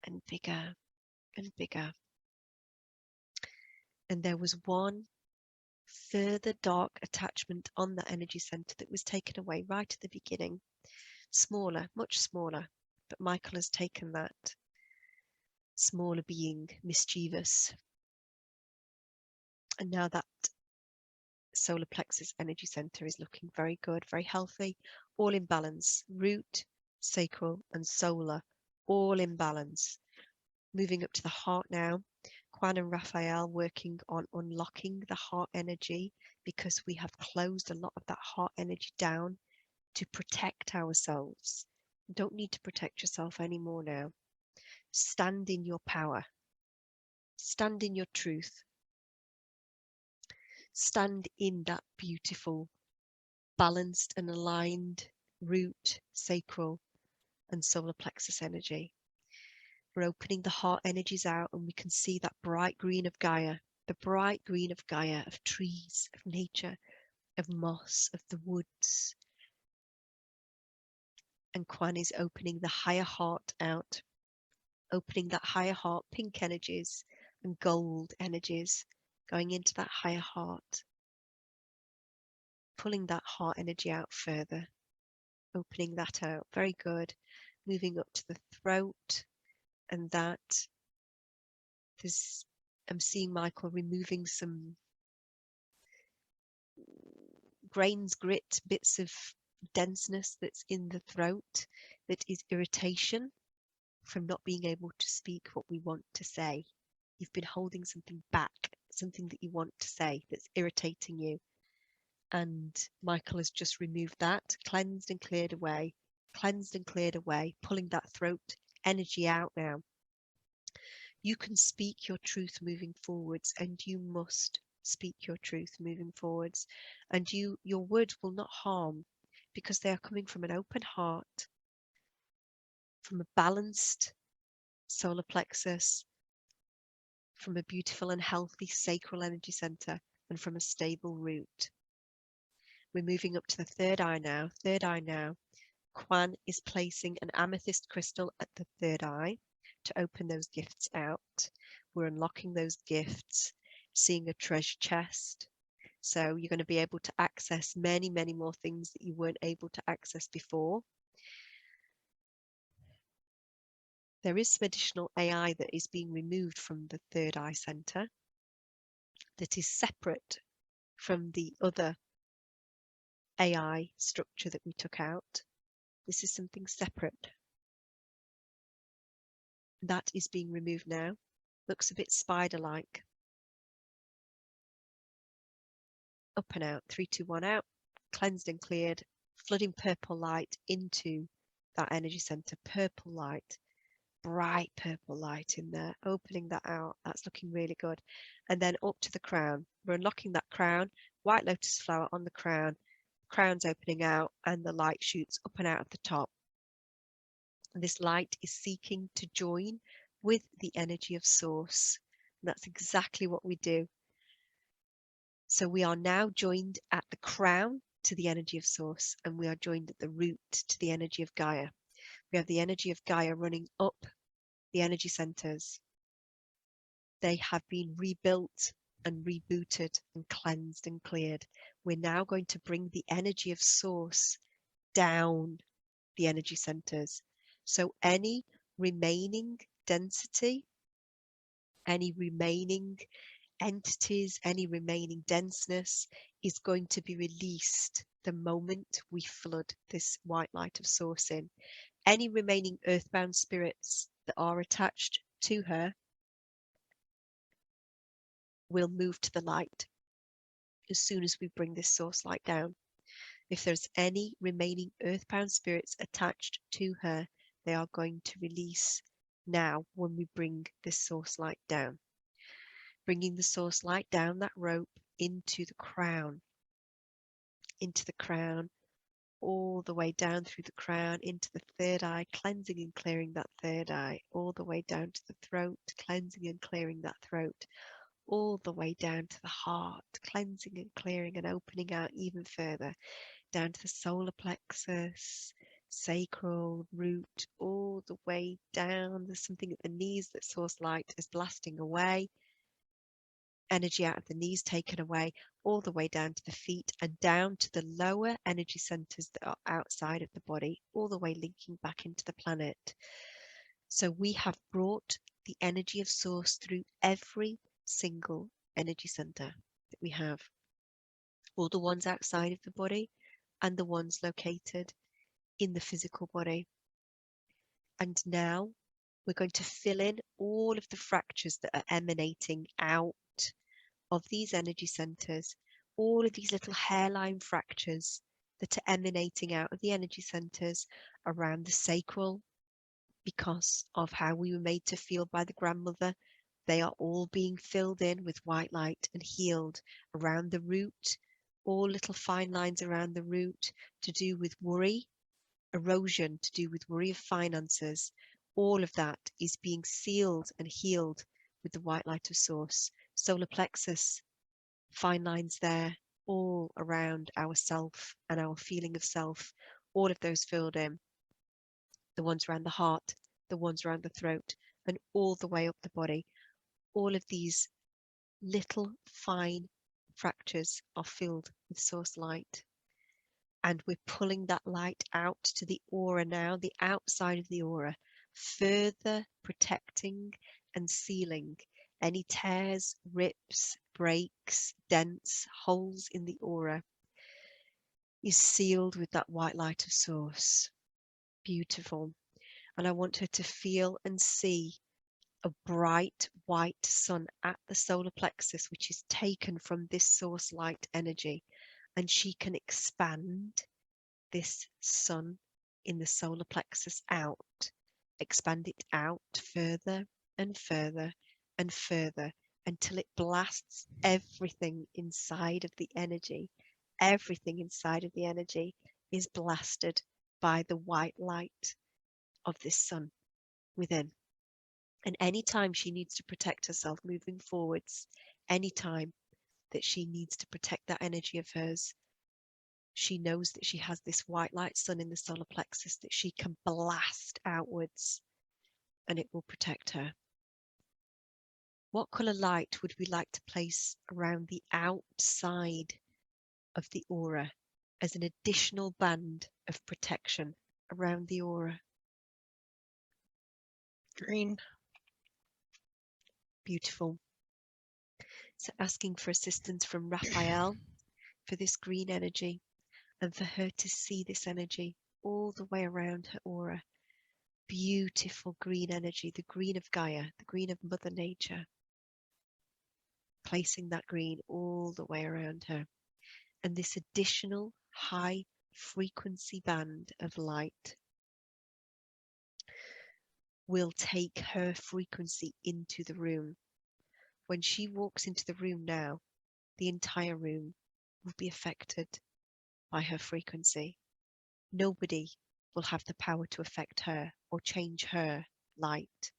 and bigger and bigger. And there was one further dark attachment on that energy center that was taken away right at the beginning. Smaller, much smaller, but Michael has taken that smaller being, mischievous. And now that solar plexus energy center is looking very good, very healthy, all in balance. Root, sacral, and solar, all in balance. Moving up to the heart now. Kwan and Raphael working on unlocking the heart energy, because we have closed a lot of that heart energy down to protect ourselves. You don't need to protect yourself anymore now. Stand in your power. Stand in your truth. Stand in that beautiful, balanced and aligned root, sacral, and solar plexus energy. We're opening the heart energies out, and we can see that bright green of Gaia, the bright green of Gaia, of trees, of nature, of moss, of the woods. And Quan is opening the higher heart out, opening that higher heart, pink energies and gold energies going into that higher heart, pulling that heart energy out further, opening that out. Very good. Moving up to the throat, and that there's, I'm seeing Michael removing some grains, grit, bits of denseness that's in the throat that is irritation from not being able to speak what we want to say. You've been holding something back, something that you want to say that's irritating you. And Michael has just removed that, cleansed and cleared away, pulling that throat energy out now. You can speak your truth moving forwards, and you must speak your truth moving forwards. And your words will not harm, because they are coming from an open heart, from a balanced solar plexus, from a beautiful and healthy sacral energy center, and from a stable root. We're moving up to the third eye now. Quan is placing an amethyst crystal at the third eye to open those gifts out. We're unlocking those gifts, seeing a treasure chest. So you're going to be able to access many, many more things that you weren't able to access before. There is some additional AI that is being removed from the third eye center that is separate from the other AI structure that we took out. This is something separate. That is being removed now. Looks a bit spider-like. Up and out, 3, 2, 1 out, cleansed and cleared, flooding purple light into that energy center. Purple light, bright purple light in there, opening that out. That's looking really good. And then up to the crown. We're unlocking that crown, white lotus flower on the crown, crown's opening out, and the light shoots up and out of the top. And this light is seeking to join with the energy of source. And that's exactly what we do. So we are now joined at the crown to the energy of source, and we are joined at the root to the energy of Gaia. We have the energy of Gaia running up the energy centers. They have been rebuilt and rebooted and cleansed and cleared. We're now going to bring the energy of source down the energy centers. So any remaining density, any remaining entities, any remaining denseness is going to be released the moment we flood this white light of source in. Any remaining earthbound spirits that are attached to her will move to the light as soon as we bring this source light down. If there's any remaining earthbound spirits attached to her, they are going to release now when we bring this source light down. Bringing the source light down that rope into the crown, all the way down through the crown, into the third eye, cleansing and clearing that third eye, all the way down to the throat, cleansing and clearing that throat, all the way down to the heart, cleansing and clearing and opening out even further, down to the solar plexus, sacral, root, all the way down. There's something at the knees that source light is blasting away. Energy out of the knees taken away, all the way down to the feet and down to the lower energy centers that are outside of the body, all the way linking back into the planet. So we have brought the energy of source through every single energy center that we have, all the ones outside of the body and the ones located in the physical body. And now we're going to fill in all of the fractures that are emanating out of these energy centers, all of these little hairline fractures that are emanating out of the energy centers around the sacral because of how we were made to feel by the grandmother They are all being filled in with white light and healed around the root, all little fine lines around the root to do with worry, erosion, to do with worry of finances. All of that is being sealed and healed with the white light of source. Solar plexus, fine lines there, all around our self and our feeling of self, all of those filled in. The ones around the heart, the ones around the throat, and all the way up the body. All of these little fine fractures are filled with source light. And we're pulling that light out to the aura now, the outside of the aura, further protecting and sealing any tears, rips, breaks, dents, holes in the aura is sealed with that white light of source. Beautiful. And I want her to feel and see a bright white sun at the solar plexus, which is taken from this source light energy. And she can expand this sun in the solar plexus out, expand it out further and further and further until it blasts everything inside of the energy. Everything inside of the energy is blasted by the white light of this sun within. And anytime she needs to protect herself moving forwards, anytime that she needs to protect that energy of hers, she knows that she has this white light sun in the solar plexus that she can blast outwards and it will protect her. What colour light would we like to place around the outside of the aura as an additional band of protection around the aura? Green. Beautiful. So asking for assistance from Raphael for this green energy and for her to see this energy all the way around her aura. Beautiful green energy, the green of Gaia, the green of Mother Nature. Placing that green all the way around her. And this additional high frequency band of light will take her frequency into the room. When she walks into the room now, the entire room will be affected by her frequency. Nobody will have the power to affect her or change her light.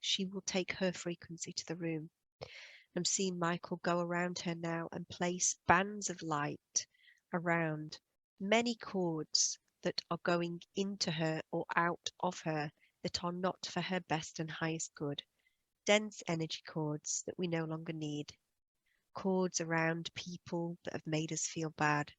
She will take her frequency to the room. I'm seeing Michael go around her now and place bands of light around many cords that are going into her or out of her that are not for her best and highest good. Dense energy cords that we no longer need. Cords around people that have made us feel bad.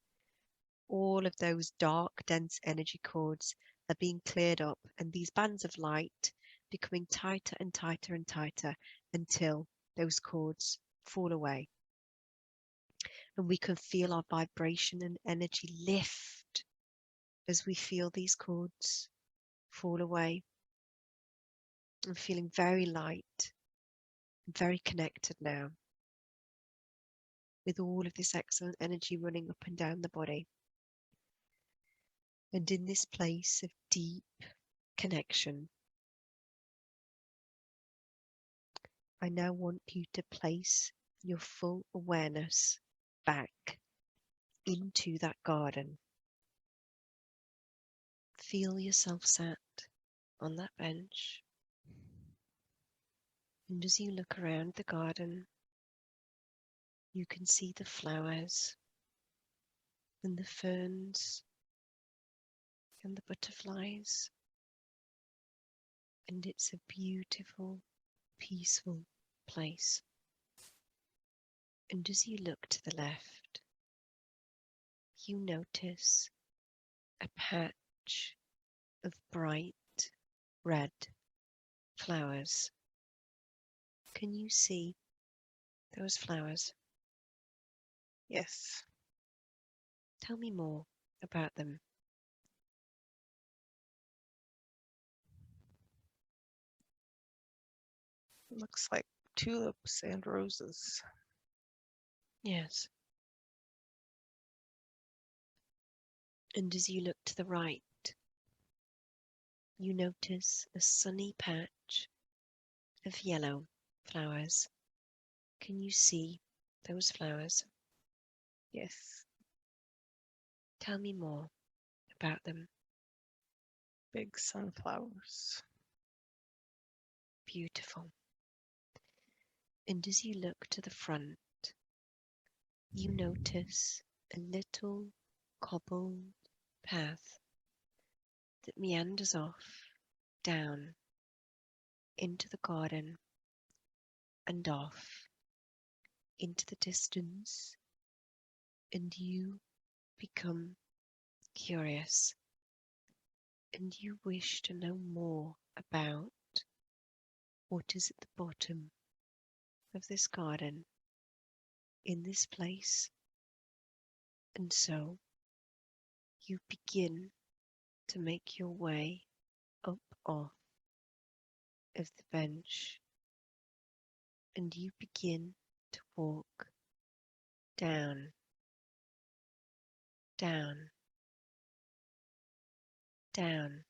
All of those dark, dense energy cords are being cleared up, and these bands of light becoming tighter and tighter and tighter until those cords fall away. And we can feel our vibration and energy lift as we feel these cords fall away. I'm feeling very light, very connected now, with all of this excellent energy running up and down the body. And in this place of deep connection, I now want you to place your full awareness back into that garden. Feel yourself sat on that bench. And as you look around the garden, you can see the flowers and the ferns and the butterflies. And it's a beautiful, peaceful place. And as you look to the left, you notice a patch of bright red flowers. Can you see those flowers? Yes. Tell me more about them. Looks like tulips and roses. Yes. And as you look to the right, you notice a sunny patch of yellow flowers. Can you see those flowers? Yes. Tell me more about them. Big sunflowers. Beautiful. And as you look to the front, you notice a little cobbled path that meanders off down into the garden and off into the distance, and you become curious and you wish to know more about what is at the bottom of this garden in this place. And so you begin to make your way up off of the bench, and you begin to walk down, down, down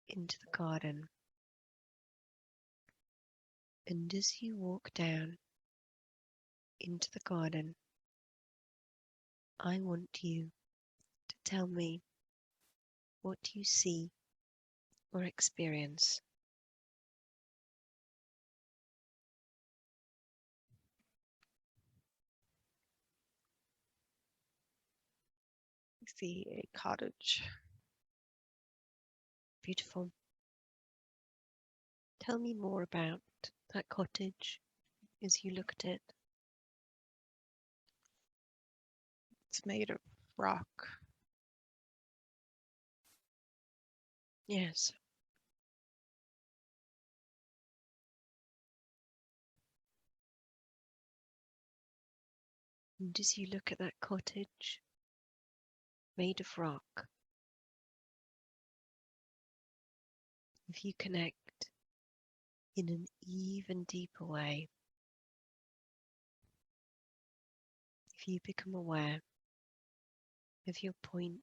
into the garden. And as you walk down into the garden, I want you to tell me what you see or experience. I see a cottage. Beautiful. Tell me more about that cottage as you look at it. It's made of rock. Yes. And as you look at that cottage made of rock, if you connect in an even deeper way, if you become aware of your point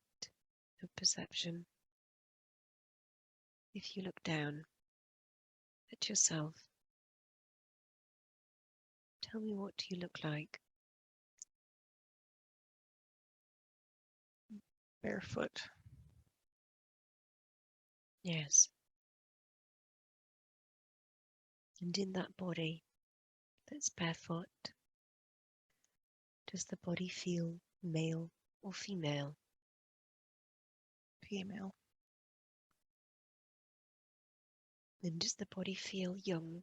of perception, if you look down at yourself, tell me, what do you look like? Barefoot. Yes. And in that body that's barefoot, does the body feel male or female? Female. And does the body feel young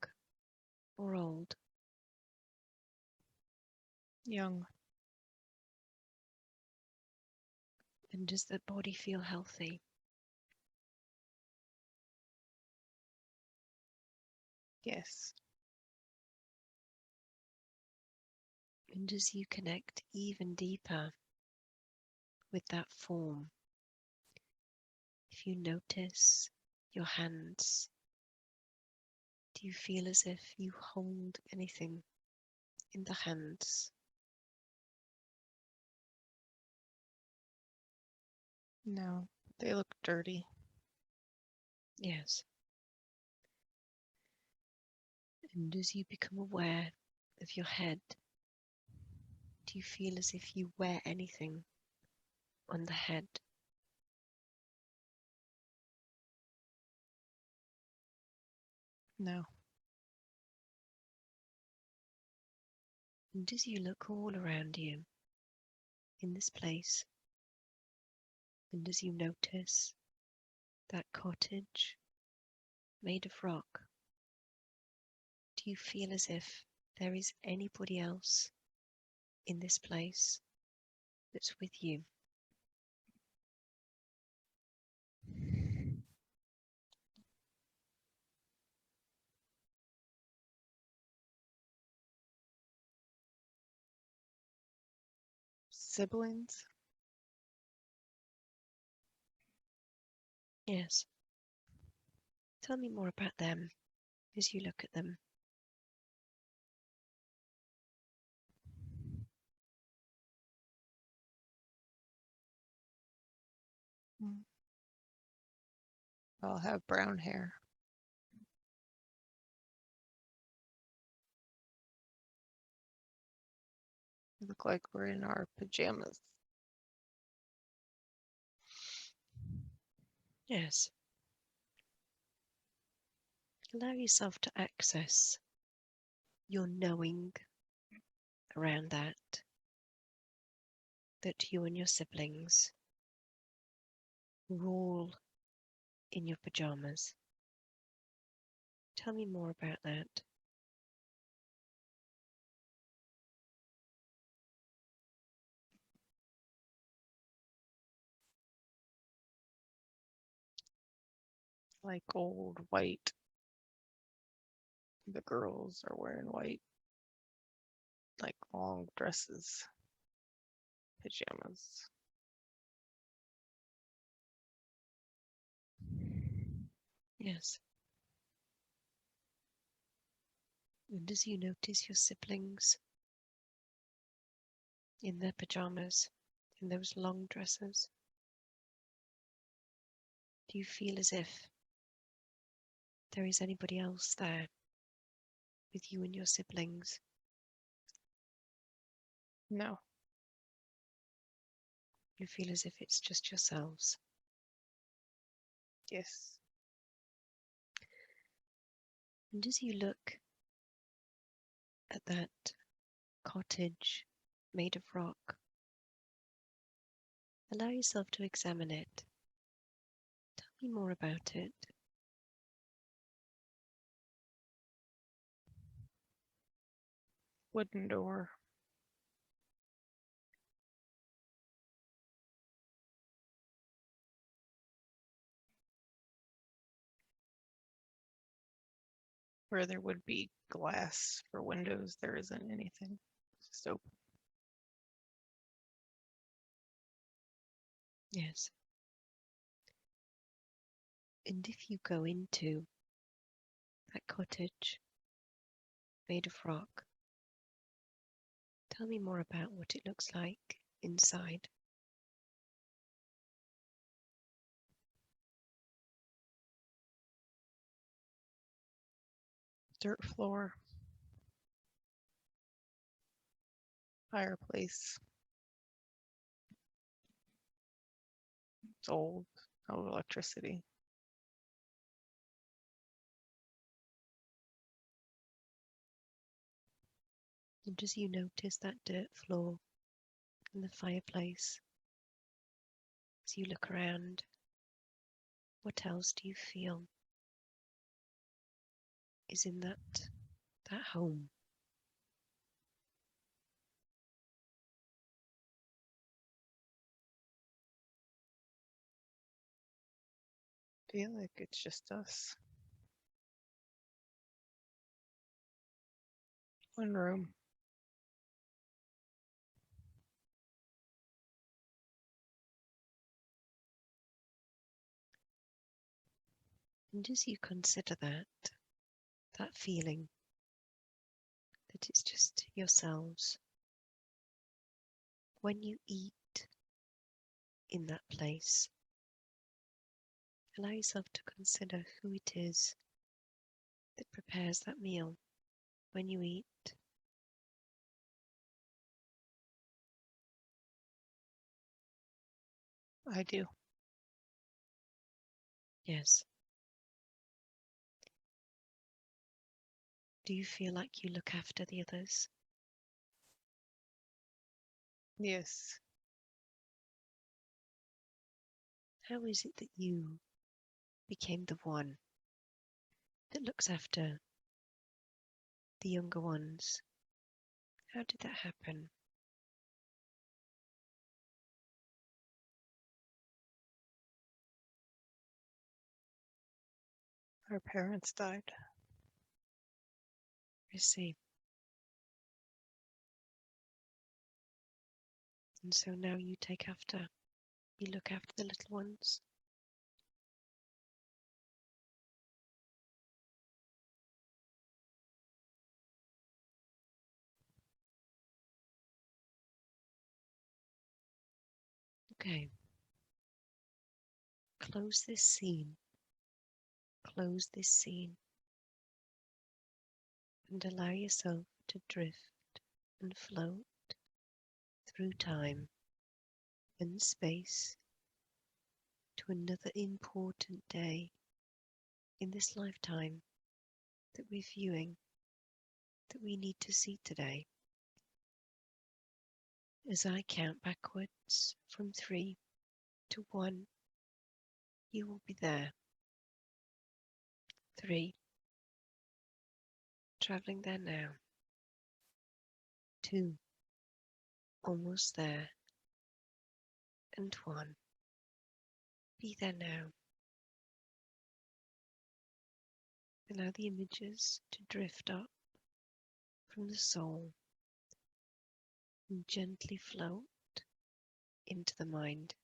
or old? Young. And does the body feel healthy? Yes. And as you connect even deeper with that form, if you notice your hands, do you feel as if you hold anything in the hands? No. They look dirty. Yes. And as you become aware of your head, do you feel as if you wear anything on the head? No. And as you look all around you in this place, and as you notice that cottage made of rock, do you feel as if there is anybody else in this place that's with you? Siblings. Yes. Tell me more about them as you look at them. All have brown hair. Look like we're in our pajamas. Yes. Allow yourself to access your knowing around that you and your siblings were all in your pajamas. Tell me more about that. Like old white. The girls are wearing white, like long dresses, pajamas. Yes. And as you notice your siblings in their pajamas, in those long dresses, do you feel as if there is anybody else there with you and your siblings? No. You feel as if it's just yourselves. Yes. And as you look at that cottage made of rock, allow yourself to examine it. Tell me more about it. Wooden door. Where there would be glass for windows, there isn't anything. It's just open. Yes. And if you go into that cottage made of rock, tell me more about what it looks like inside. Dirt floor. Fireplace. It's old. No electricity. And as you notice that dirt floor and the fireplace, as you look around, what else do you feel is in that home? Feel like it's just us. One room. And as you consider that feeling that it's just yourselves, when you eat in that place, allow yourself to consider who it is that prepares that meal when you eat. I do. Yes. Do you feel like you look after the others? Yes. How is it that you became the one that looks after the younger ones? How did that happen? Our parents died. I see. And so now you look after the little ones? Okay. Close this scene. Close this scene. And allow yourself to drift and float through time and space to another important day in this lifetime that we're viewing, that we need to see today. As I count backwards from 3 to 1, you will be there. 3, traveling there now. 2, almost there. And 1, be there now. Allow the images to drift up from the soul and gently float into the mind.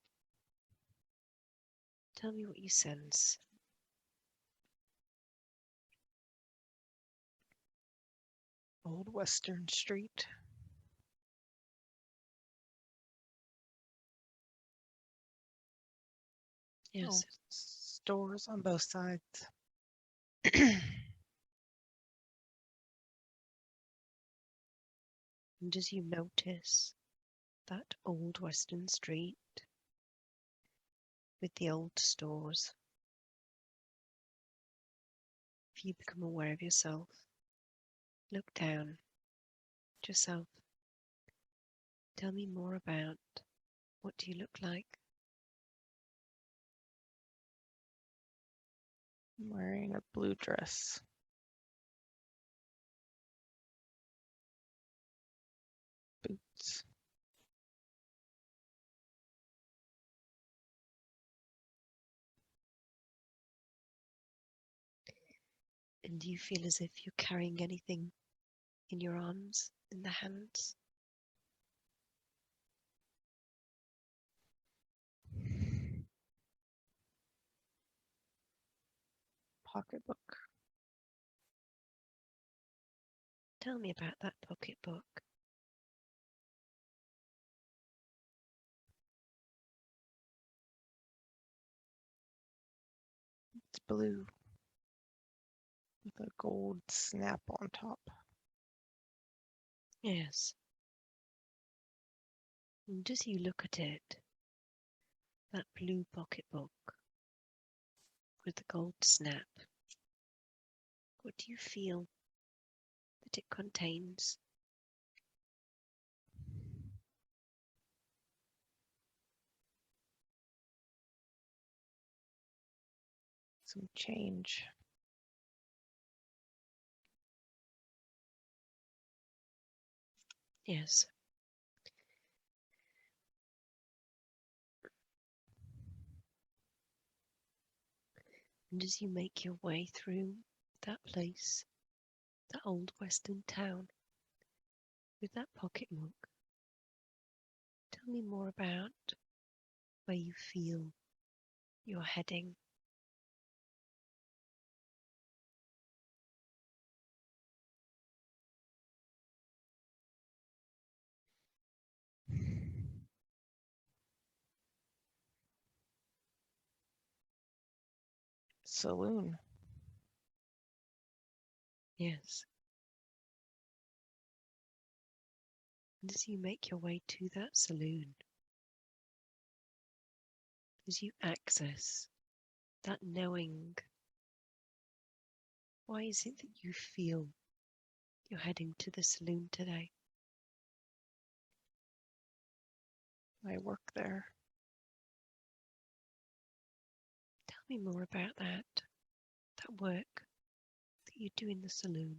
Tell me what you sense. Old Western Street. Yes. Old stores on both sides. And as you notice that old Western Street with the old stores, if you become aware of yourself, look down at yourself. Tell me more about what do you look like? I'm wearing a blue dress. Boots. And do you feel as if you're carrying anything in your arms, in the hands? Pocketbook. Tell me about that pocketbook. It's blue with a gold snap on top. Yes. And as you look at it, that blue pocketbook with the gold snap, what do you feel that it contains? Some change. Yes. And as you make your way through that place, that old Western town, with that pocketbook, tell me more about where you feel you're heading. Saloon. Yes. And as you make your way to that saloon, as you access that knowing, why is it that you feel you're heading to the saloon today? I work there. Tell me more about that work that you do in the saloon.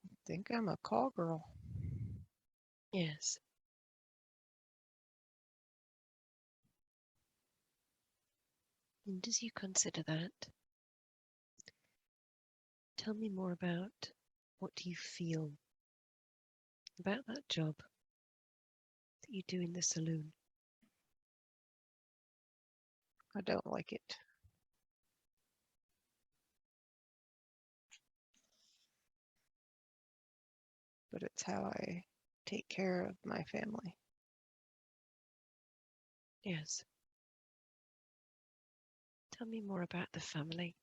I think I'm a call girl. Yes. And as you consider that, tell me more about what do you feel about that job that you do in the saloon. I don't like it. But it's how I take care of my family. Yes. Tell me more about the family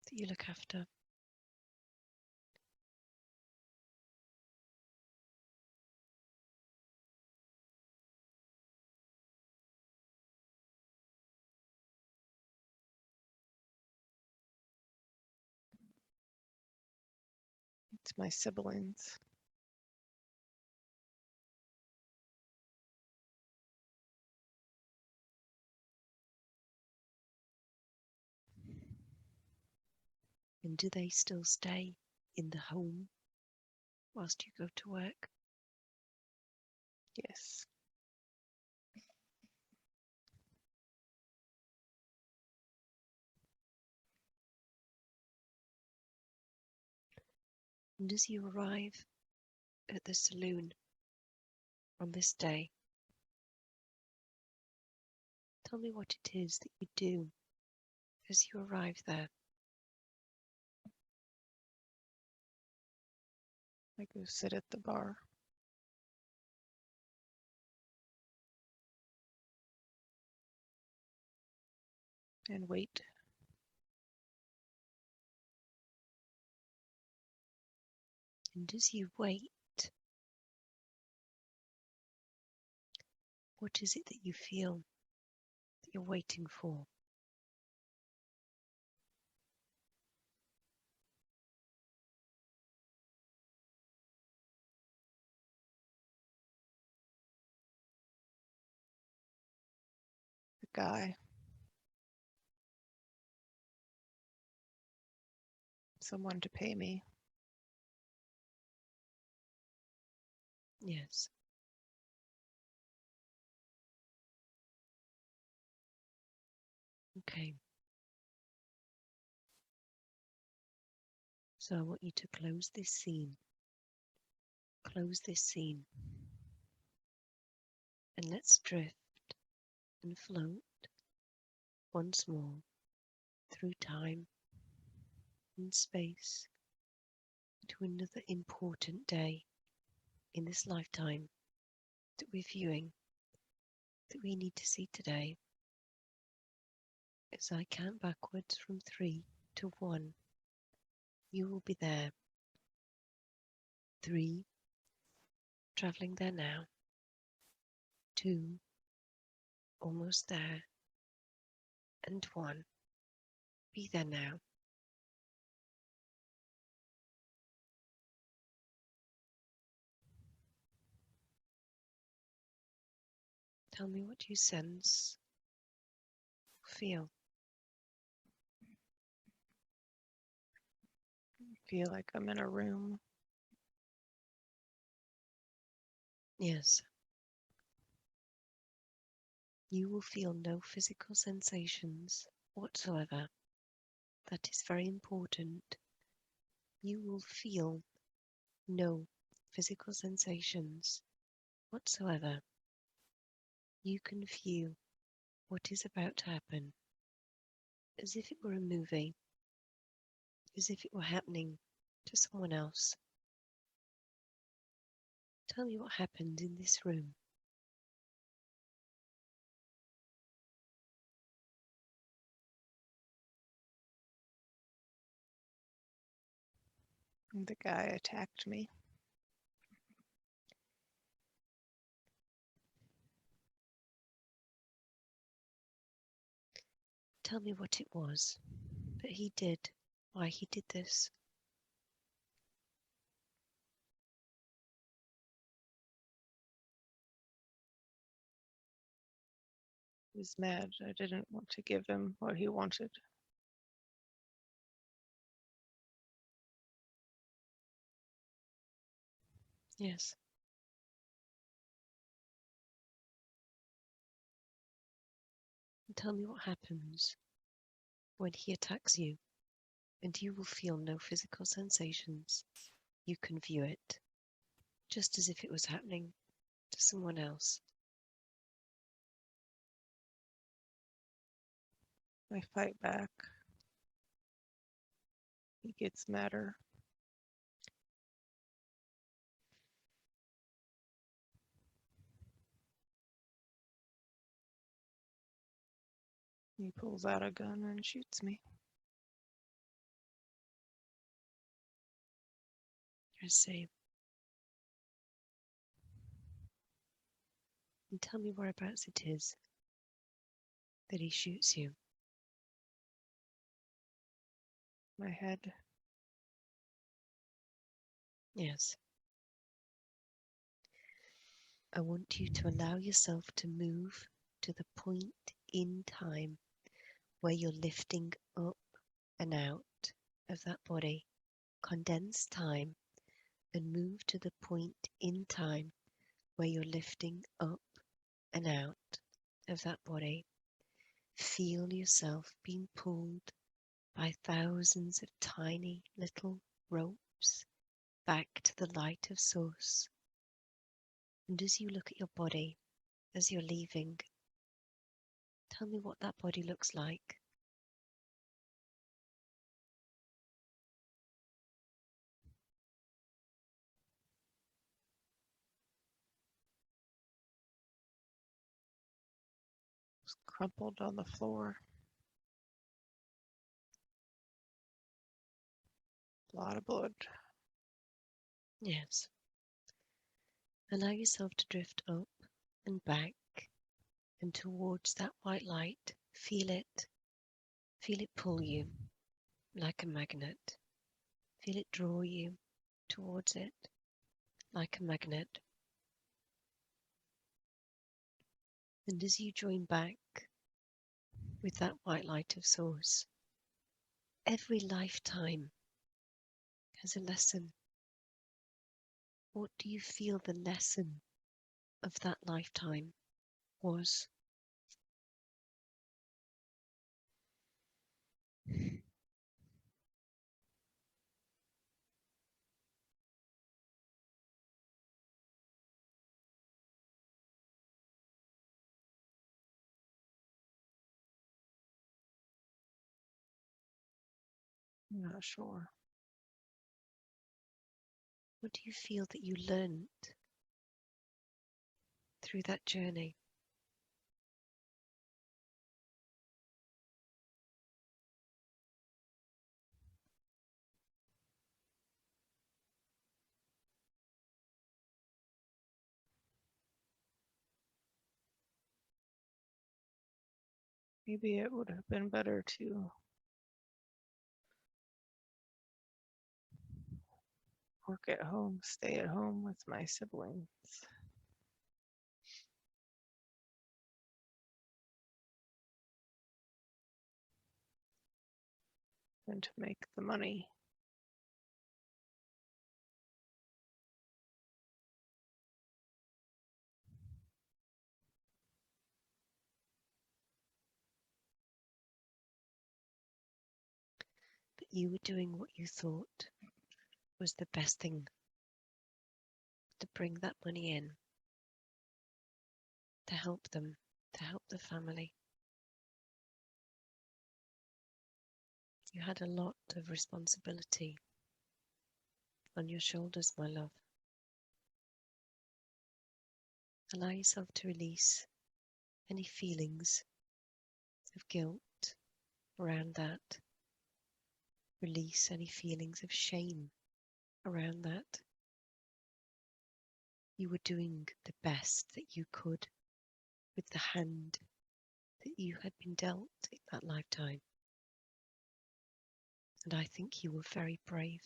that you look after. It's my siblings. And do they still stay in the home whilst you go to work? Yes. And as you arrive at the saloon on this day, tell me what it is that you do as you arrive there. I go sit at the bar. And wait. And as you wait, what is it that you feel that you're waiting for? The guy. Someone to pay me. Yes. Okay. So I want you to close this scene. Close this scene. And let's drift and float once more through time and space to another important day in this lifetime that we're viewing, that we need to see today. As I count backwards from 3 to 1, you will be there. 3, traveling there now. 2, almost there. And 1, be there now. Tell me what you sense, feel. I feel like I'm in a room. Yes. You will feel no physical sensations whatsoever. That is very important. You will feel no physical sensations whatsoever. You can view what is about to happen as if it were a movie, as if it were happening to someone else. Tell me what happened in this room. And the guy attacked me. Tell me what it was that he did, why he did this. He was mad. I didn't want to give him what he wanted. Yes. And tell me what happens when he attacks you, and you will feel no physical sensations. You can view it, just as if it was happening to someone else. I fight back. He gets madder. He pulls out a gun and shoots me. I see. And tell me whereabouts it is that he shoots you. My head. Yes. I want you to allow yourself to move to the point in time where you're lifting up and out of that body. Condense time and move to the point in time where you're lifting up and out of that body. Feel yourself being pulled by thousands of tiny little ropes back to the light of source. And as you look at your body, as you're leaving, tell me what that body looks like. It's crumpled on the floor. A lot of blood. Yes. Allow yourself to drift up and back and towards that white light. Feel it. Feel it pull you like a magnet. Feel it draw you towards it like a magnet. And as you join back with that white light of source, every lifetime has a lesson. What do you feel the lesson of that lifetime was? I'm not sure. What do you feel that you learned through that journey? Maybe it would have been better to work at home, stay at home with my siblings. And to make the money. But you were doing what you thought was the best thing to bring that money in, to help them, to help the family. You had a lot of responsibility on your shoulders, my love. Allow yourself to release any feelings of guilt around that. Release any feelings of shame around that. You were doing the best that you could with the hand that you had been dealt in that lifetime. And I think you were very brave,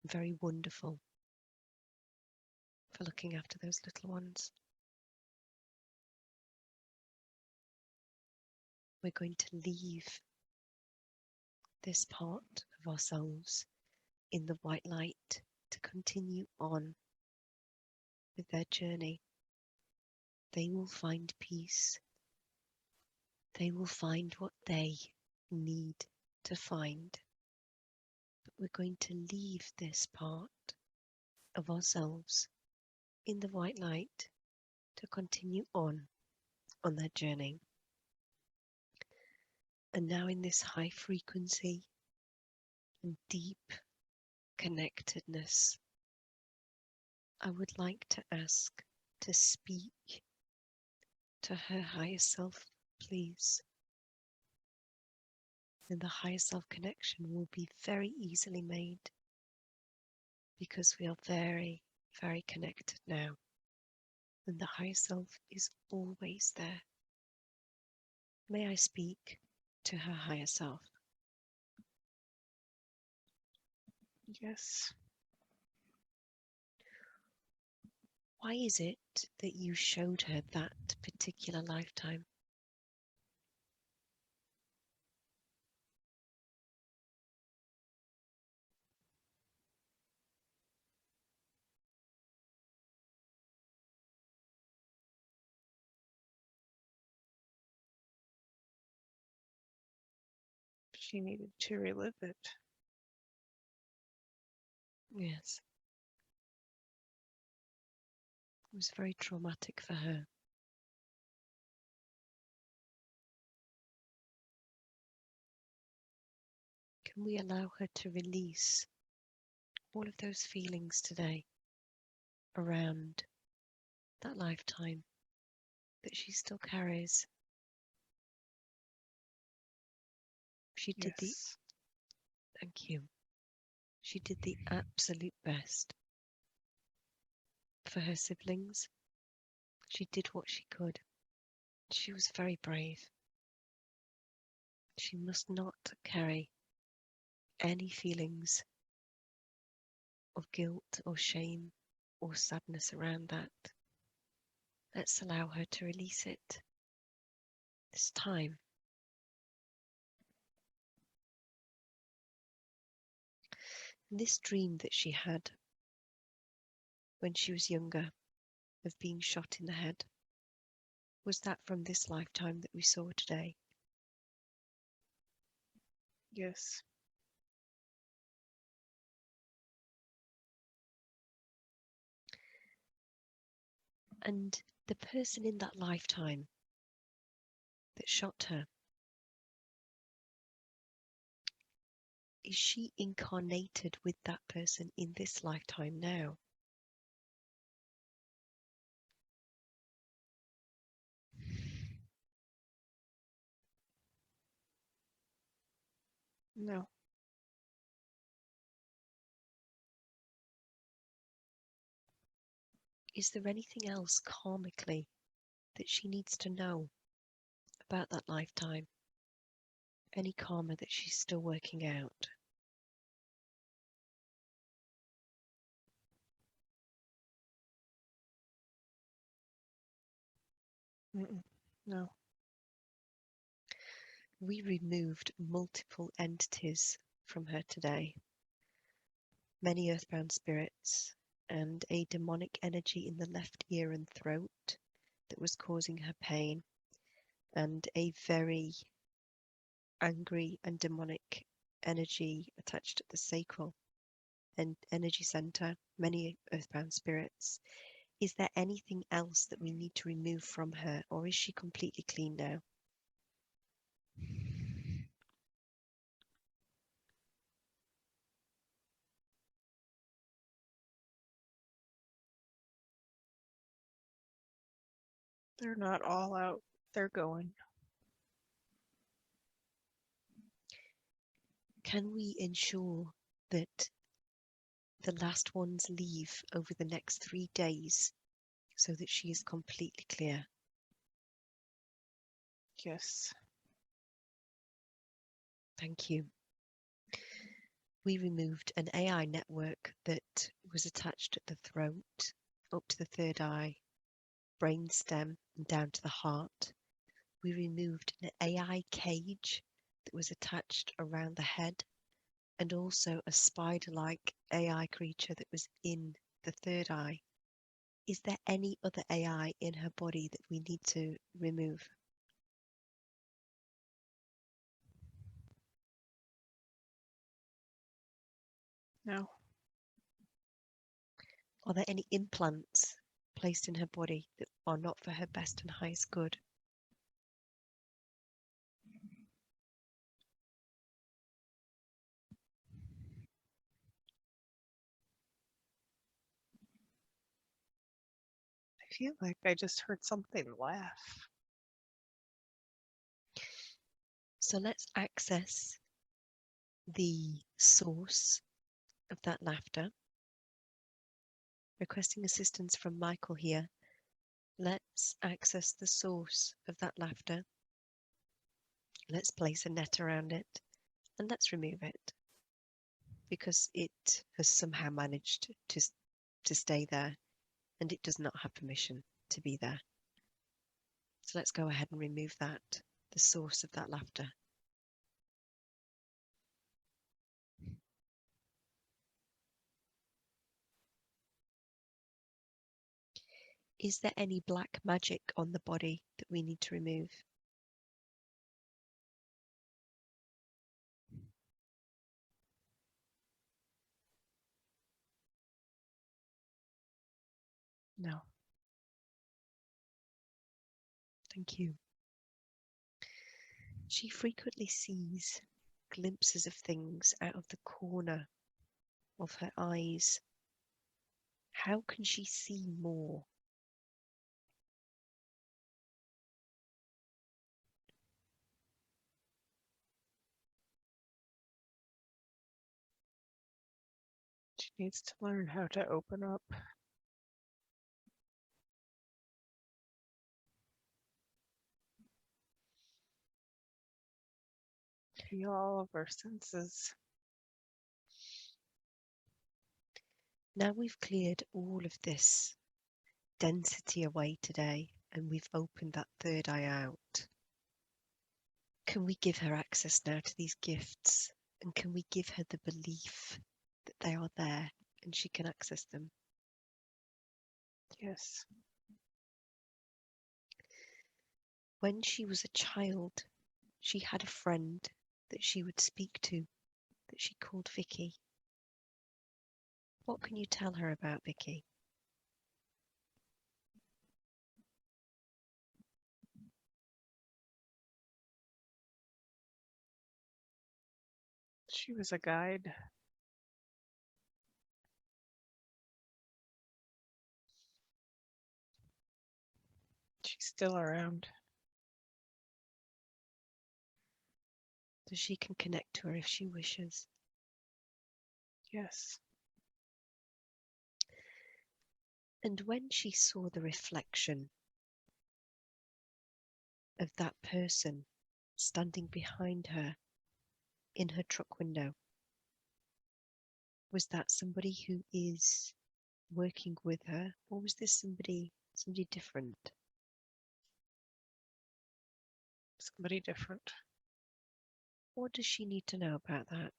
very wonderful for looking after those little ones. We're going to leave this part of ourselves in the white light to continue on with their journey. They will find peace. They will find what they need to find. But we're going to leave this part of ourselves in the white light to continue on their journey. And now in this high frequency and deep connectedness, I would like to ask to speak to her higher self please. And the higher self connection will be very easily made because we are very, very connected now. And the higher self is always there. May I speak to her higher self? Yes. Why is it that you showed her that particular lifetime? She needed to relive it. Yes. It was very traumatic for her. Can we allow her to release all of those feelings today around that lifetime that she still carries? She did the, Yes. thank you. She did the absolute best for her siblings. She did what she could. She was very brave. She must not carry any feelings of guilt or shame or sadness around that. Let's allow her to release it this time. This dream that she had when she was younger of being shot in the head, was that from this lifetime that we saw today? Yes. And the person in that lifetime that shot her, is she incarnated with that person in this lifetime now? No. Is there anything else karmically that she needs to know about that lifetime? Any karma that she's still working out? Mm-mm. No. We removed multiple entities from her today. Many earthbound spirits and a demonic energy in the left ear and throat that was causing her pain, and a very angry and demonic energy attached at the sacral and energy center, many earthbound spirits. Is there anything else that we need to remove from her, or is she completely clean now? They're not all out. They're going. Can we ensure that the last ones leave over the next 3 days so that she is completely clear? Yes. Thank you. We removed an AI network that was attached at the throat, up to the third eye, brain stem, and down to the heart. We removed an AI cage that was attached around the head, and also a spider-like AI creature that was in the third eye. Is there any other AI in her body that we need to remove? No. Are there any implants placed in her body that are not for her best and highest good? I feel like I just heard something laugh. So let's access the source of that laughter. Requesting assistance from Michael here. Let's access the source of that laughter. Let's place a net around it and let's remove it, because it has somehow managed to stay there and it does not have permission to be there. So let's go ahead and remove that, the source of that laughter. Is there any black magic on the body that we need to remove? No. Thank you. She frequently sees glimpses of things out of the corner of her eyes. How can she see more? She needs to learn how to open up. Feel all of our senses. Now we've cleared all of this density away today and we've opened that third eye out. Can we give her access now to these gifts? And can we give her the belief that they are there and she can access them? Yes. When she was a child, she had a friend that she would speak to that she called Vicky. What can you tell her about Vicky? She was a guide. She's still around. So she can connect to her if she wishes. Yes. And when she saw the reflection of that person standing behind her in her truck window, was that somebody who is working with her, or was this somebody different? Somebody different. What does she need to know about that?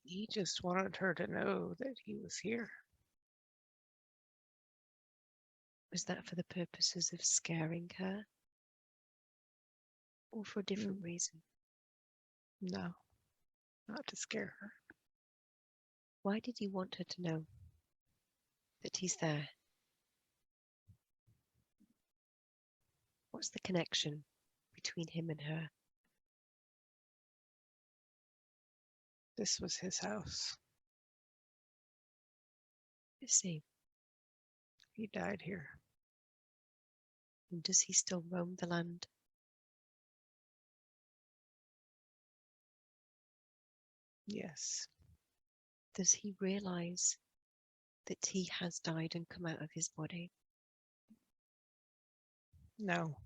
He just wanted her to know that he was here. Was that for the purposes of scaring her? Or for a different reason? No, not to scare her. Why did he want her to know that he's there? What's the connection between him and her? This was his house. You see, He died here. and does he still roam the land? Yes. Does he realize that he has died and come out of his body? No.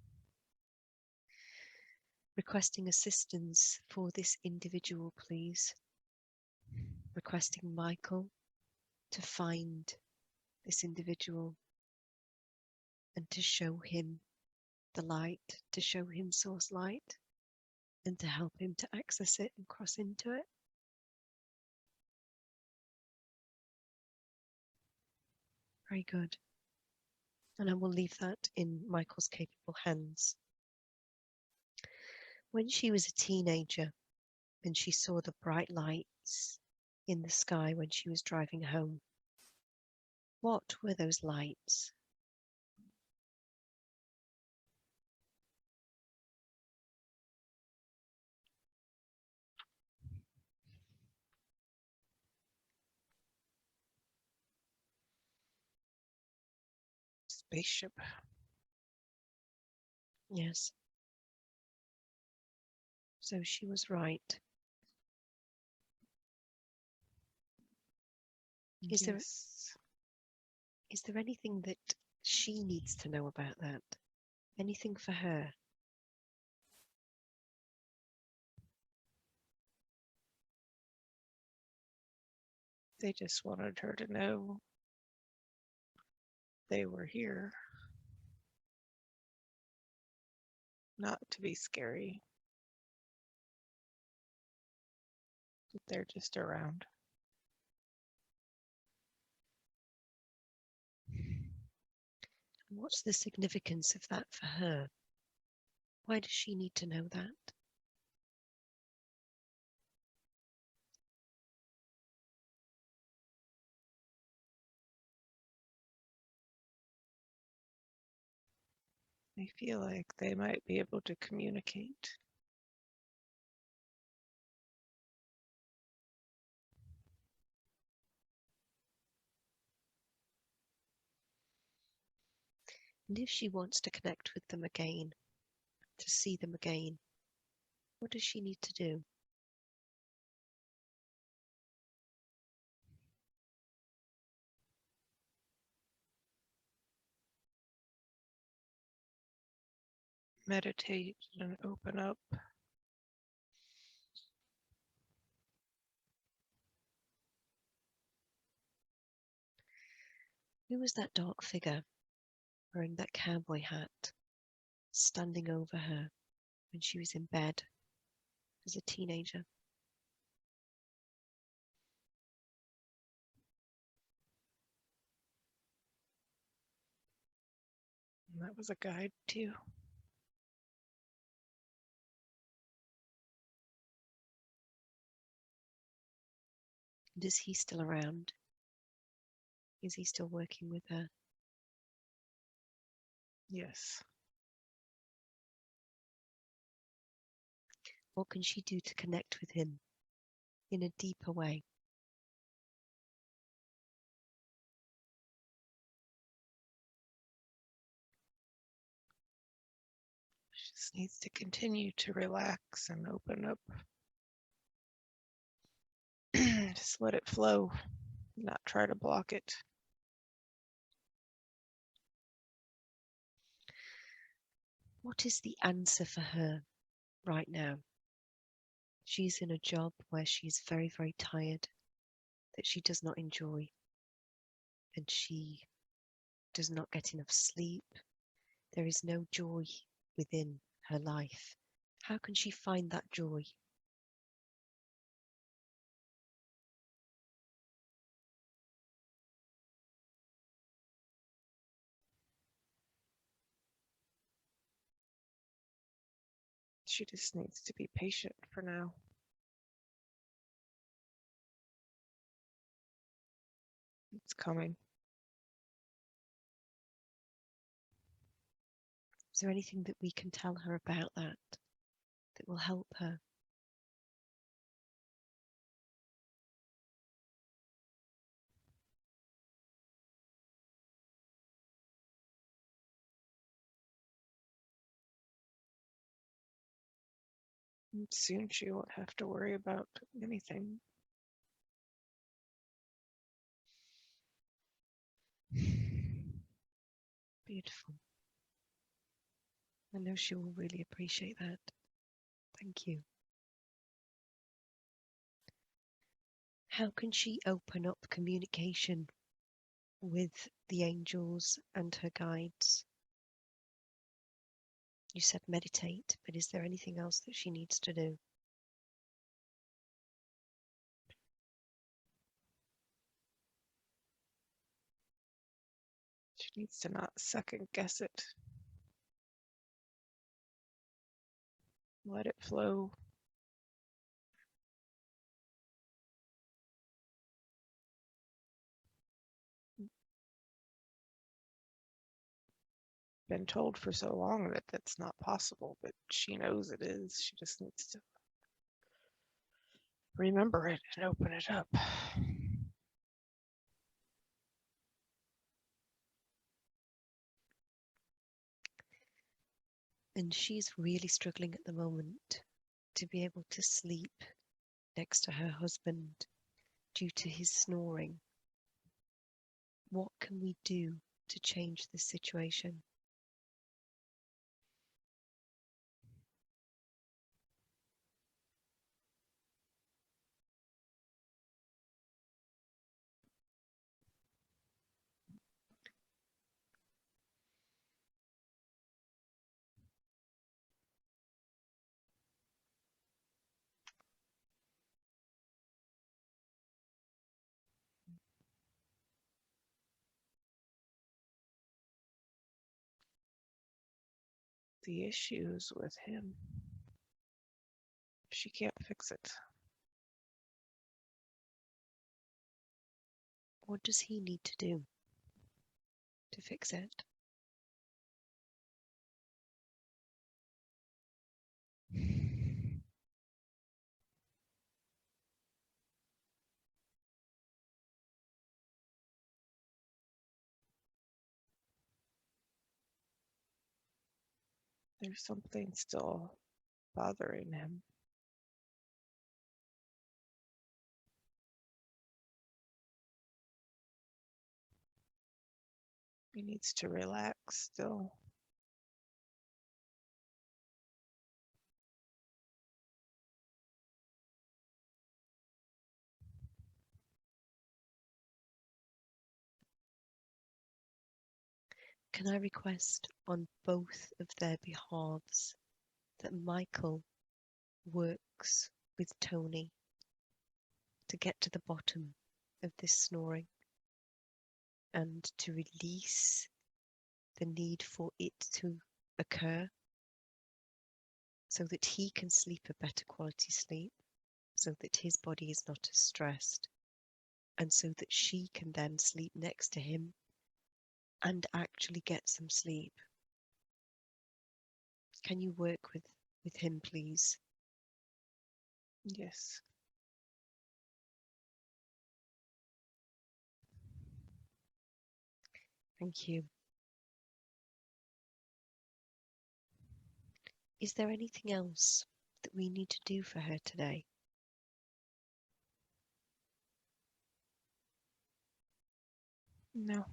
Requesting assistance for this individual, please. Requesting Michael to find this individual and to show him the light, to show him source light, and to help him to access it and cross into it. Very good. And I will leave that in Michael's capable hands. When she was a teenager and she saw the bright lights in the sky when she was driving home, what were those lights? spaceship. Yes. So she was right. Is there Yes. is there anything that she needs to know about that? Anything for her? They just wanted her to know they were here. Not to be scary. But they're just around. What's the significance of that for her? Why does she need to know that? I feel like they might be able to communicate. And if she wants to connect with them again, to see them again, what does she need to do? Meditate and open up. Who was that dark figure wearing that cowboy hat, standing over her when she was in bed as a teenager? And that was a guide too. And is he still around? Is he still working with her? Yes. What can she do to connect with him in a deeper way? She just needs to continue to relax and open up. Just let it flow, not try to block it. What is the answer for her right now? She's in a job where she's very, very tired, that she does not enjoy, and she does not get enough sleep. There is no joy within her life. How can she find that joy? She just needs to be patient for now. It's coming. Is there anything that we can tell her about that will help her? And soon she won't have to worry about anything. Beautiful. I know she will really appreciate that. Thank you. How can she open up communication with the angels and her guides? You said meditate, but is there anything else that she needs to do? She needs to not second guess it. Let it flow. Been told for so long that that's not possible, but she knows it is. She just needs to remember it and open it up. And she's really struggling at the moment to be able to sleep next to her husband due to his snoring. What can we do to change this situation? The issues with him. She can't fix it. What does he need to do to fix it? There's something still bothering him. He needs to relax still. Can I request on both of their behalves that Michael works with Tony to get to the bottom of this snoring and to release the need for it to occur so that he can sleep a better quality sleep, so that his body is not as stressed, and so that she can then sleep next to him and actually get some sleep. Can you work with him, please? Yes. Thank you. Is there anything else that we need to do for her today? No.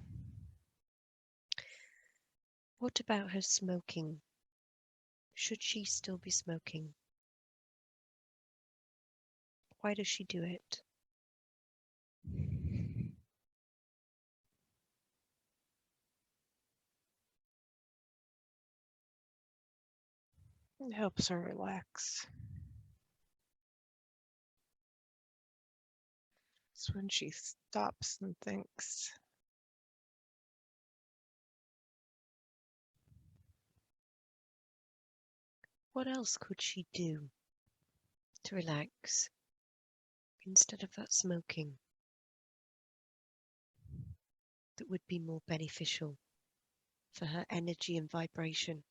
What about her smoking? Should she still be smoking? Why does she do it? It helps her relax. It's when she stops and thinks. What else could she do to relax instead of that smoking that would be more beneficial for her energy and vibration?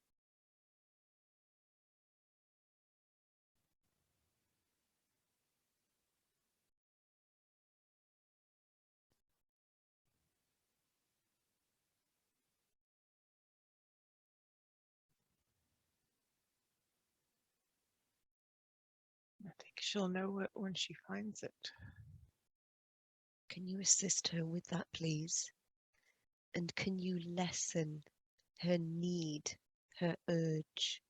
I think she'll know it when she finds it. Can you assist her with that, please? And can you lessen her need, her urge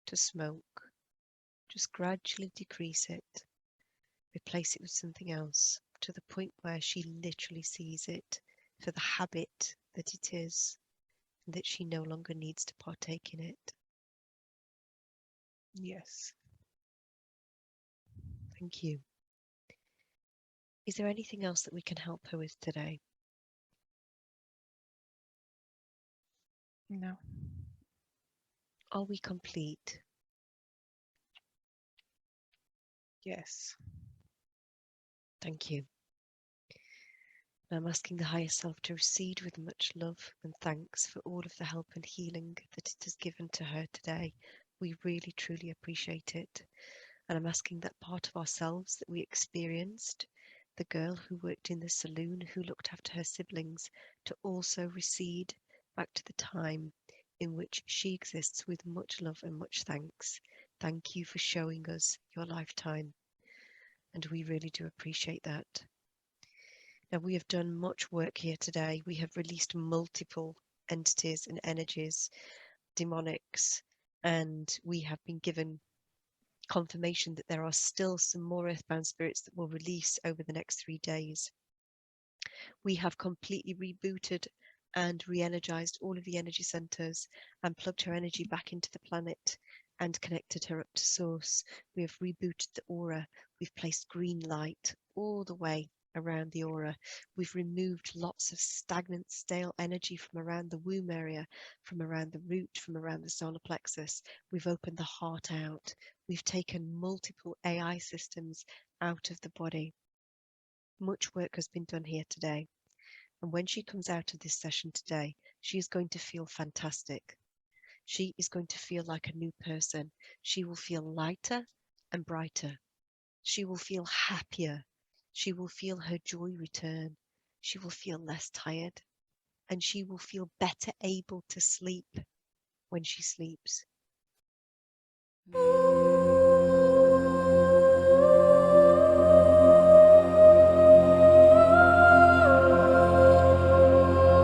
to smoke? Just gradually decrease it, replace it with something else to the point where she literally sees it for the habit that it is, and that she no longer needs to partake in it. Yes. Thank you. Is there anything else that we can help her with today? No. Are we complete? Yes. Thank you. I'm asking the higher self to recede with much love and thanks for all of the help and healing that it has given to her today. We really, truly appreciate it. And I'm asking that part of ourselves that we experienced, the girl who worked in the saloon, who looked after her siblings, to also recede back to the time in which she exists with much love and much thanks. Thank you for showing us your lifetime, and we really do appreciate that. Now, we have done much work here today. We have released multiple entities and energies, demonics, and we have been given confirmation that there are still some more earthbound spirits that will release over the next 3 days. We have completely rebooted and re-energized all of the energy centers and plugged her energy back into the planet and connected her up to source. We have rebooted the aura. We've placed green light all the way around the aura. We've removed lots of stagnant, stale energy from around the womb area, from around the root, from around the solar plexus. We've opened the heart out. We've taken multiple AI systems out of the body. Much work has been done here today. And when she comes out of this session today, she is going to feel fantastic. She is going to feel like a new person. She will feel lighter and brighter. She will feel happier. She will feel her joy return. She will feel less tired. And she will feel better able to sleep when she sleeps.